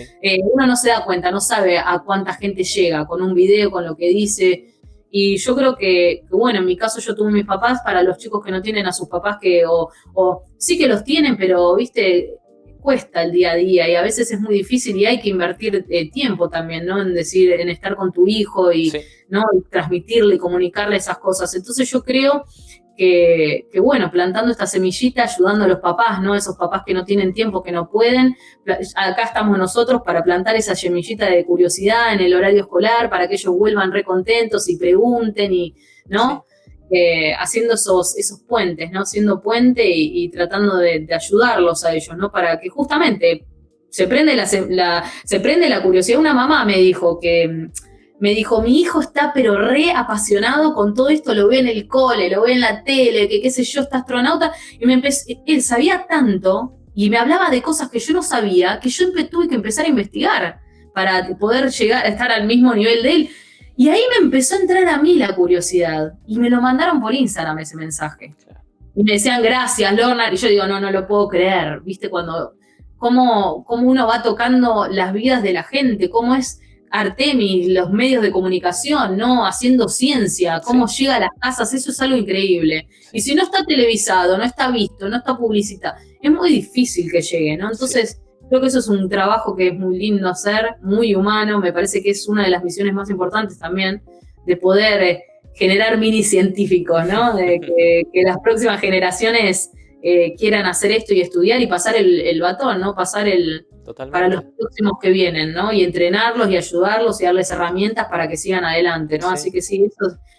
Uno no se da cuenta, no sabe a cuánta gente llega con un video, con lo que dice y yo creo que bueno, en mi caso yo tuve mis papás, para los chicos que no tienen a sus papás o sí que los tienen, pero, ¿viste? Cuesta el día a día y a veces es muy difícil y hay que invertir tiempo también, ¿no? En estar con tu hijo y, ¿no? Y transmitirle, comunicarle esas cosas. Entonces yo creo que bueno, plantando esta semillita, ayudando a los papás, ¿no? Esos papás que no tienen tiempo, que no pueden. Acá estamos nosotros para plantar esa semillita de curiosidad en el horario escolar, para que ellos vuelvan recontentos y pregunten y, ¿no? Haciendo esos puentes, ¿no? Siendo puente y tratando de ayudarlos a ellos, ¿no? Para que justamente se prende la curiosidad. Una mamá me dijo, mi hijo está pero re apasionado con todo esto, lo ve en el cole, lo ve en la tele, que qué sé yo, está astronauta, y él sabía tanto y me hablaba de cosas que yo no sabía, que yo tuve que empezar a investigar para poder llegar a estar al mismo nivel de él. Y ahí me empezó a entrar a mí la curiosidad. Y me lo mandaron por Instagram ese mensaje. Y me decían, gracias, Lorna. Y yo digo, no lo puedo creer. ¿Viste? Cómo uno va tocando las vidas de la gente. Cómo es Artemis, los medios de comunicación, ¿no? Haciendo ciencia. Cómo llega a las casas. Eso es algo increíble. Y si no está televisado, no está visto, no está publicitado, es muy difícil que llegue, ¿no? Entonces... Creo que eso es un trabajo que es muy lindo hacer, muy humano, me parece que es una de las misiones más importantes también, de poder generar mini científicos, ¿no? De que las próximas generaciones quieran hacer esto y estudiar y pasar el batón, ¿no? Para los próximos que vienen, ¿no? Y entrenarlos y ayudarlos y darles herramientas para que sigan adelante, ¿no? Sí. Así que sí,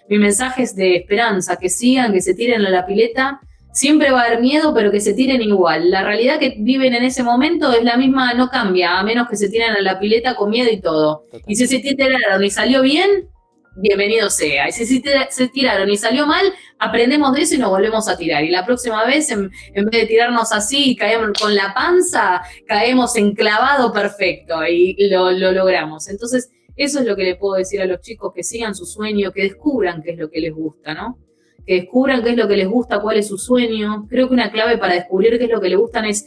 mi mensaje es de esperanza, que sigan, que se tiren a la pileta. Siempre va a haber miedo, pero que se tiren igual. La realidad que viven en ese momento es la misma, no cambia, a menos que se tiren a la pileta con miedo y todo. Totalmente. Y si se tiraron y salió bien, bienvenido sea. Y si se tiraron y salió mal, aprendemos de eso y nos volvemos a tirar. Y la próxima vez, en vez de tirarnos así y caemos con la panza, caemos enclavado perfecto y lo logramos. Entonces, eso es lo que le puedo decir a los chicos, que sigan su sueño, que descubran qué es lo que les gusta, ¿no? Que descubran qué es lo que les gusta, cuál es su sueño. Creo que una clave para descubrir qué es lo que les gustan es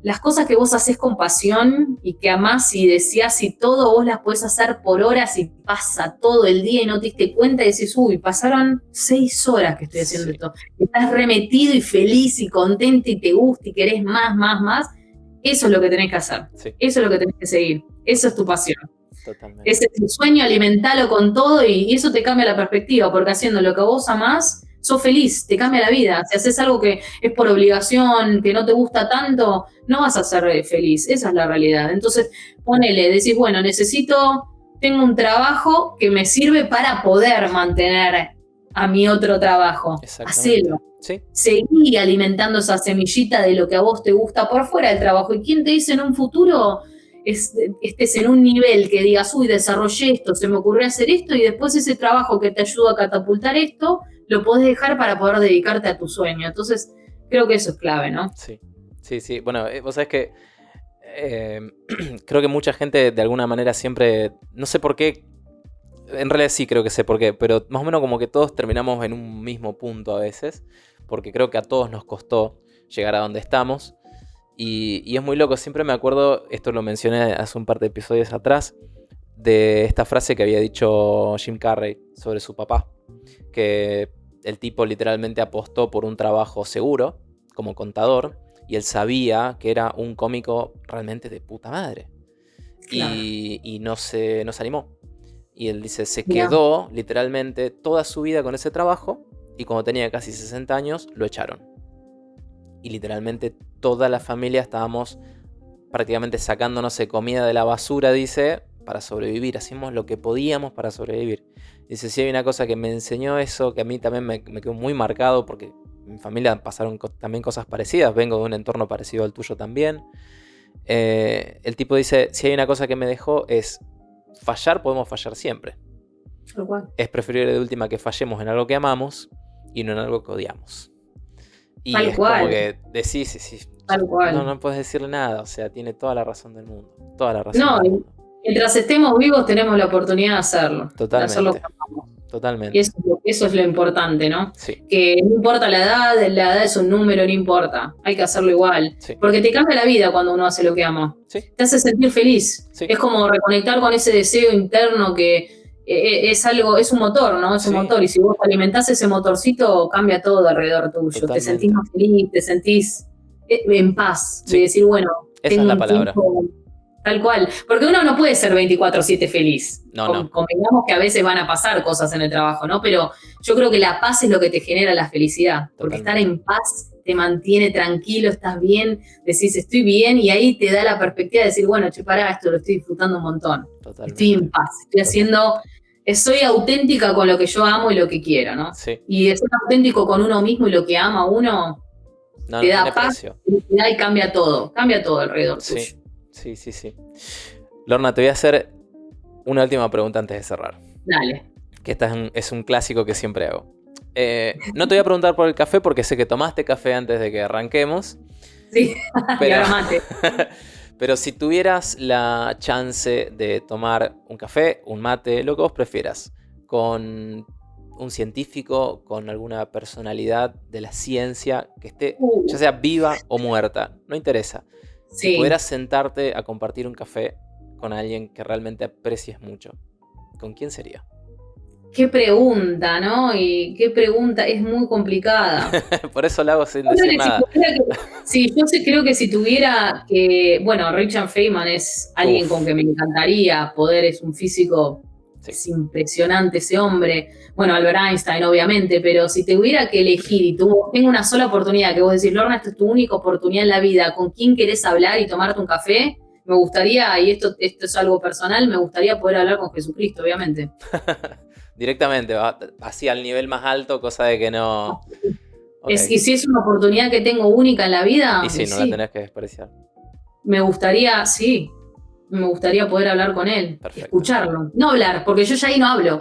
las cosas que vos haces con pasión y que amás y deseás y todo, vos las podés hacer por horas y pasa todo el día y no te diste cuenta y decís, uy, pasaron 6 horas que estoy haciendo esto. Estás remetido y feliz y contento y te gusta y querés más. Eso es lo que tenés que hacer. Sí. Eso es lo que tenés que seguir. Eso es tu pasión. Totalmente. Ese es tu sueño, alimentalo con todo y eso te cambia la perspectiva, porque haciendo lo que vos amás, sos feliz, te cambia la vida. Si haces algo que es por obligación, que no te gusta tanto, no vas a ser feliz. Esa es la realidad. Entonces, ponele, decís, bueno, tengo un trabajo que me sirve para poder mantener a mi otro trabajo. Hacelo. ¿Sí? Seguí alimentando esa semillita de lo que a vos te gusta por fuera del trabajo. ¿Y quién te dice en un futuro estés en un nivel que digas, uy, desarrollé esto, se me ocurrió hacer esto y después ese trabajo que te ayuda a catapultar esto, lo podés dejar para poder dedicarte a tu sueño? Entonces, creo que eso es clave, ¿no? Sí. Bueno, vos sabés que creo que mucha gente de alguna manera siempre, no sé por qué, en realidad sí creo que sé por qué, pero más o menos como que todos terminamos en un mismo punto a veces, porque creo que a todos nos costó llegar a donde estamos. Y es muy loco, siempre me acuerdo, esto lo mencioné hace un par de episodios atrás, de esta frase que había dicho Jim Carrey sobre su papá, que el tipo literalmente apostó por un trabajo seguro, como contador, y él sabía que era un cómico realmente de puta madre. Claro. Y no se animó. Y él dice, se quedó literalmente toda su vida con ese trabajo, y cuando tenía casi 60 años, lo echaron. Y literalmente toda la familia estábamos prácticamente sacándonos de comida de la basura, dice, para sobrevivir. Hacíamos lo que podíamos para sobrevivir. Dice, sí, hay una cosa que me enseñó eso, que a mí también me quedó muy marcado, porque en mi familia pasaron también cosas parecidas, vengo de un entorno parecido al tuyo también. El tipo dice, si hay una cosa que me dejó es, fallar podemos fallar siempre. Es preferible de última que fallemos en algo que amamos y no en algo que odiamos. Y tal es cual. Como que decís, tal cual. No puedes decirle nada, o sea, tiene toda la razón del mundo. Toda la razón del mundo. Mientras estemos vivos tenemos la oportunidad de hacerlo. Totalmente. De hacerlo que amamos. Totalmente. Y eso es lo importante, ¿no? Sí. Que no importa la edad es un número, no importa. Hay que hacerlo igual. Sí. Porque te cambia la vida cuando uno hace lo que ama. Sí. Te hace sentir feliz. Sí. Es como reconectar con ese deseo interno que es un motor, ¿no? Es un motor. Y si vos alimentás ese motorcito, cambia todo alrededor tuyo. Totalmente. Te sentís más feliz, te sentís en paz. Sí. De decir, bueno, esa es la palabra. Tal cual, porque uno no puede ser 24/7 feliz. No. Convengamos que a veces van a pasar cosas en el trabajo, ¿no? Pero yo creo que la paz es lo que te genera la felicidad. Porque estar en paz te mantiene tranquilo, estás bien, decís estoy bien y ahí te da la perspectiva de decir, bueno, che, pará, esto lo estoy disfrutando un montón. Totalmente. Estoy en paz, estoy haciendo, soy auténtica con lo que yo amo y lo que quiero, ¿no? Sí. Y de ser auténtico con uno mismo y lo que ama uno, te da paz, felicidad y cambia todo alrededor tuyo. Sí. Lorna, te voy a hacer una última pregunta antes de cerrar. Dale. Que esta es un clásico que siempre hago. No te voy a preguntar por el café porque sé que tomaste café antes de que arranquemos. Sí, pero, y ahora mate. Pero si tuvieras la chance de tomar un café, un mate, lo que vos prefieras, con un científico, con alguna personalidad de la ciencia que esté, ya sea viva o muerta, no interesa. Sí. Si pudieras sentarte a compartir un café con alguien que realmente aprecies mucho, ¿con quién sería? Qué pregunta, ¿no? Y qué pregunta, es muy complicada. Por eso la hago sin decir nada. Creo que si tuviera que... Bueno, Richard Feynman es alguien con que me encantaría poder, es un físico, es impresionante ese hombre. Bueno, Albert Einstein, obviamente, pero si te hubiera que elegir y tengo una sola oportunidad, que vos decís, Lorna, esta es tu única oportunidad en la vida, ¿con quién querés hablar y tomarte un café? Me gustaría, y esto es algo personal, me gustaría poder hablar con Jesucristo, obviamente. Directamente, así al nivel más alto, cosa de que no... Okay. Y si es una oportunidad que tengo única en la vida... Y sí, no la tenés que despreciar. Me gustaría poder hablar con él, escucharlo. No hablar, porque yo ya ahí no hablo.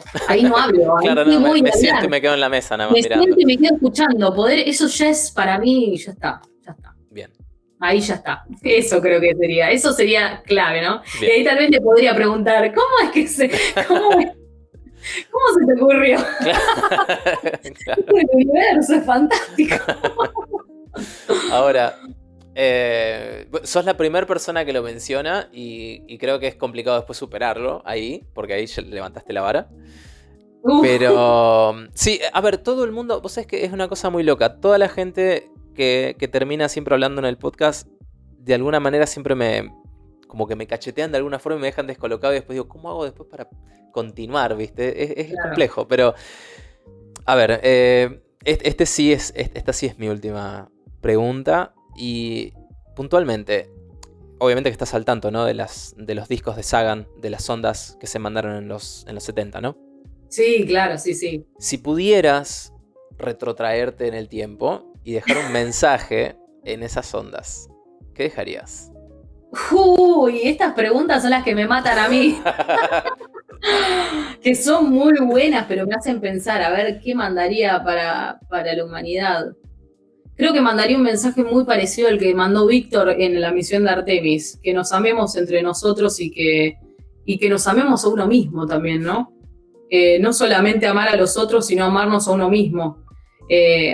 Claro, no, me siento y me quedo en la mesa nada más mirando. Me siento y me quedo escuchando. Eso ya es para mí, ya está. Bien. Ahí ya está. Eso creo que sería. Eso sería clave, ¿no? Bien. Y ahí tal vez te podría preguntar, ¿cómo se te ocurrió? Claro. El universo es fantástico. Ahora, Sos la primera persona que lo menciona y creo que es complicado después superarlo ahí, porque ahí ya levantaste la vara. Pero sí, a ver, todo el mundo, vos sabés que es una cosa muy loca. Toda la gente que termina siempre hablando en el podcast, de alguna manera siempre como que me cachetean de alguna forma y me dejan descolocado y después digo, ¿cómo hago después para continuar? ¿Viste? Es claro. Complejo, pero a ver, esta sí es mi última pregunta y puntualmente, obviamente que estás al tanto, ¿no? De los discos de Sagan, de las ondas que se mandaron en los 70, ¿no? Sí, claro, sí. Si pudieras retrotraerte en el tiempo y dejar un mensaje en esas ondas, ¿qué dejarías? Uy, estas preguntas son las que me matan a mí. Que son muy buenas, pero me hacen pensar, a ver, ¿qué mandaría para la humanidad? Creo que mandaría un mensaje muy parecido al que mandó Víctor en la misión de Artemis, que nos amemos entre nosotros y que nos amemos a uno mismo también, ¿no? No solamente amar a los otros, sino amarnos a uno mismo.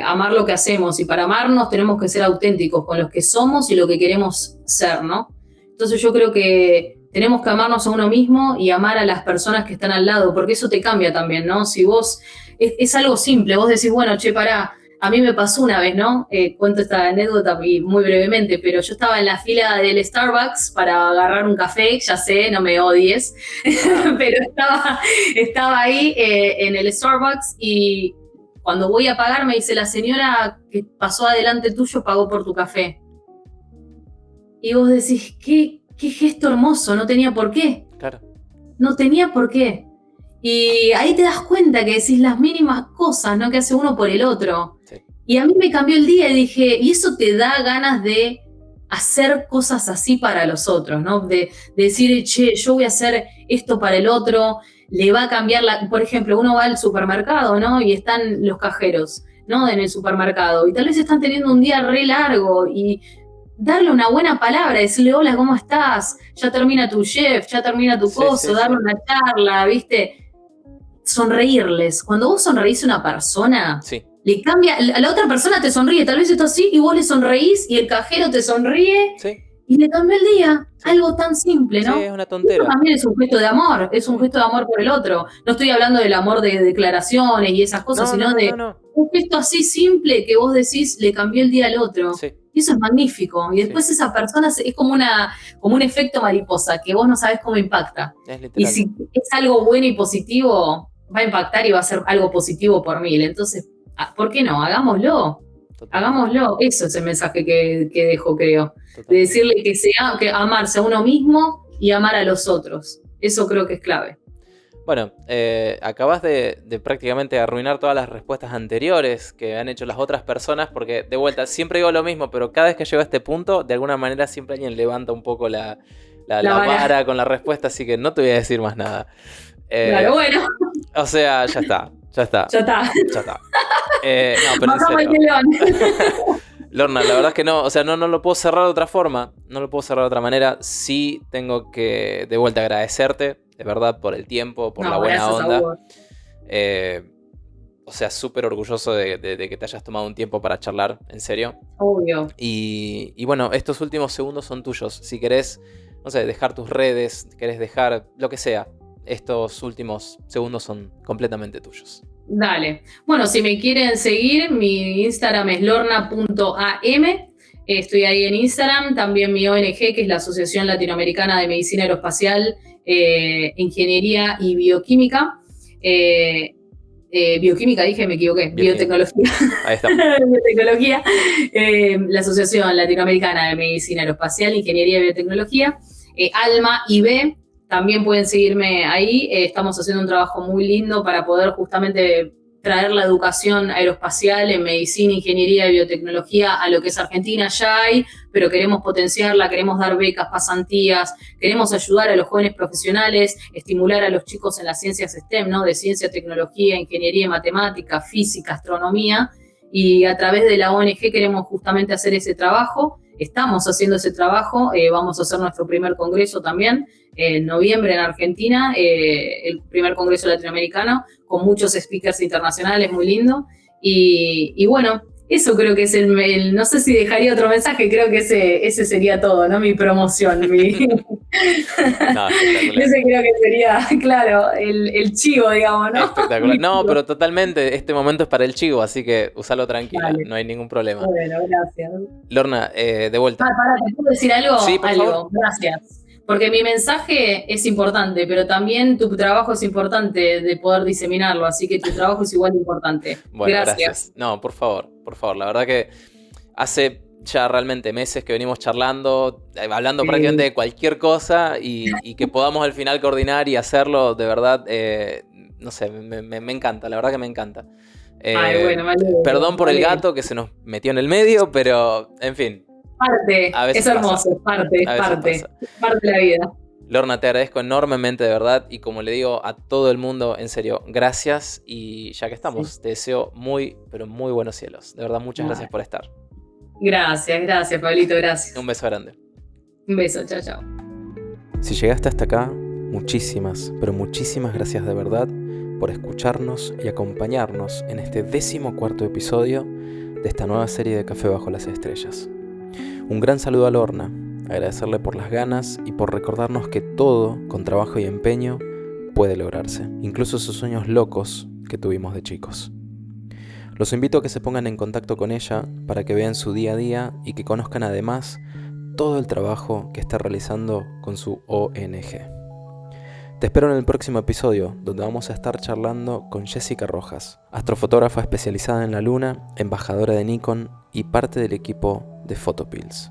Amar lo que hacemos, y para amarnos tenemos que ser auténticos con los que somos y lo que queremos ser, ¿no? Entonces yo creo que tenemos que amarnos a uno mismo y amar a las personas que están al lado, porque eso te cambia también, ¿no? Si vos, es algo simple, vos decís, bueno, che, pará, a mí me pasó una vez, ¿no? Cuento esta anécdota muy brevemente, pero yo estaba en la fila del Starbucks para agarrar un café, ya sé, no me odies, pero estaba ahí en el Starbucks y cuando voy a pagar me dice, la señora que pasó adelante tuyo pagó por tu café. Y vos decís, qué gesto hermoso, no tenía por qué. Claro. No tenía por qué. Y ahí te das cuenta que decís las mínimas cosas, ¿no? Que hace uno por el otro. Sí. Y a mí me cambió el día y dije, y eso te da ganas de hacer cosas así para los otros, ¿no? De decir, che, yo voy a hacer esto para el otro, le va a cambiar por ejemplo, uno va al supermercado, ¿no? Y están los cajeros, ¿no? En el supermercado, y tal vez están teniendo un día re largo, y darle una buena palabra, decirle, hola, ¿cómo estás? Ya termina tu chef, ya termina tu coso, darle una charla, ¿viste? Sonreírles. Cuando vos sonreís a una persona, le cambia, a la otra persona te sonríe, tal vez esto así, y vos le sonreís, y el cajero te sonríe, y le cambió el día. Algo tan simple, ¿no? Sí, es una tontera. Eso también es un gesto de amor, es un gesto de amor por el otro. No estoy hablando del amor de declaraciones y esas cosas, sino un gesto así simple que vos decís, le cambió el día al otro. Sí. Y eso es magnífico. Y después esa persona es como un efecto mariposa, que vos no sabés cómo impacta. Y si es algo bueno y positivo, va a impactar y va a ser algo positivo por 1000. Entonces, ¿por qué no? Hagámoslo. Hagámoslo. Eso es el mensaje que dejo, creo. De decirle que amarse a uno mismo y amar a los otros. Eso creo que es clave. Bueno, acabas de prácticamente arruinar todas las respuestas anteriores que han hecho las otras personas, porque de vuelta, siempre digo lo mismo, pero cada vez que llego a este punto, de alguna manera siempre alguien levanta un poco la vara con la respuesta, así que no te voy a decir más nada. Claro, bueno. O sea, ya está. No, pero en serio. Lorna, la verdad es que no, o sea, no lo puedo cerrar de otra forma, no lo puedo cerrar de otra manera. Sí tengo que de vuelta agradecerte, de verdad, por el tiempo, por la buena onda. O sea, súper orgulloso de que te hayas tomado un tiempo para charlar, en serio. Obvio. Y bueno, estos últimos segundos son tuyos. Si querés, no sé, dejar tus redes, querés dejar lo que sea, estos últimos segundos son completamente tuyos. Dale. Bueno, si me quieren seguir, mi Instagram es lorna.am. Estoy ahí en Instagram. También mi ONG, que es la Asociación Latinoamericana de Medicina Aeroespacial, Ingeniería y Bioquímica. Bioquímica, dije, me equivoqué. Biotecnología. Ahí está. Biotecnología. La Asociación Latinoamericana de Medicina Aeroespacial, Ingeniería y Biotecnología. ALMA IB. También pueden seguirme ahí. Estamos haciendo un trabajo muy lindo para poder justamente traer la educación aeroespacial en medicina, ingeniería y biotecnología a lo que es Argentina. Ya hay, pero queremos potenciarla, queremos dar becas, pasantías, queremos ayudar a los jóvenes profesionales, estimular a los chicos en las ciencias STEM, ¿no? De ciencia, tecnología, ingeniería, matemática, física, astronomía. Y a través de la ONG queremos justamente hacer ese trabajo. Estamos haciendo ese trabajo, vamos a hacer nuestro primer congreso también en noviembre en Argentina, el primer congreso latinoamericano, con muchos speakers internacionales, muy lindo. Y bueno, eso creo que es no sé si dejaría otro mensaje, creo que ese sería todo, ¿no? Mi promoción. No, ese creo que sería, claro, el chivo, digamos, ¿no? Espectacular. No, pero totalmente, este momento es para el chivo, así que usalo tranquila, vale. No hay ningún problema. Bueno, gracias. Lorna, de vuelta. ¿Te puedo decir algo? Sí, por favor. Gracias. Porque mi mensaje es importante, pero también tu trabajo es importante de poder diseminarlo, así que tu trabajo es igual de importante. Bueno, gracias. No, por favor, la verdad que hace ya realmente meses que venimos charlando, hablando prácticamente de cualquier cosa y que podamos al final coordinar y hacerlo, de verdad, no sé, me encanta, la verdad que me encanta. Bueno, perdón por el gato que se nos metió en el medio, pero en fin. Es hermoso, parte de la vida. Lorna, te agradezco enormemente, de verdad, y como le digo a todo el mundo, en serio, gracias, y ya que estamos, te deseo muy, pero muy buenos cielos. De verdad, muchas gracias por estar. Gracias, Pablito, gracias. Un beso grande. Un beso, chao. Si llegaste hasta acá, muchísimas, pero muchísimas gracias de verdad por escucharnos y acompañarnos en este 14º episodio de esta nueva serie de Café Bajo las Estrellas. Un gran saludo a Lorna, agradecerle por las ganas y por recordarnos que todo, con trabajo y empeño, puede lograrse, incluso esos sueños locos que tuvimos de chicos. Los invito a que se pongan en contacto con ella para que vean su día a día y que conozcan además todo el trabajo que está realizando con su ONG. Te espero en el próximo episodio, donde vamos a estar charlando con Jessica Rojas, astrofotógrafa especializada en la Luna, embajadora de Nikon y parte del equipo de Photopills.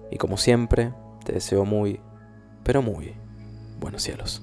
Y como siempre, te deseo muy, pero muy buenos cielos.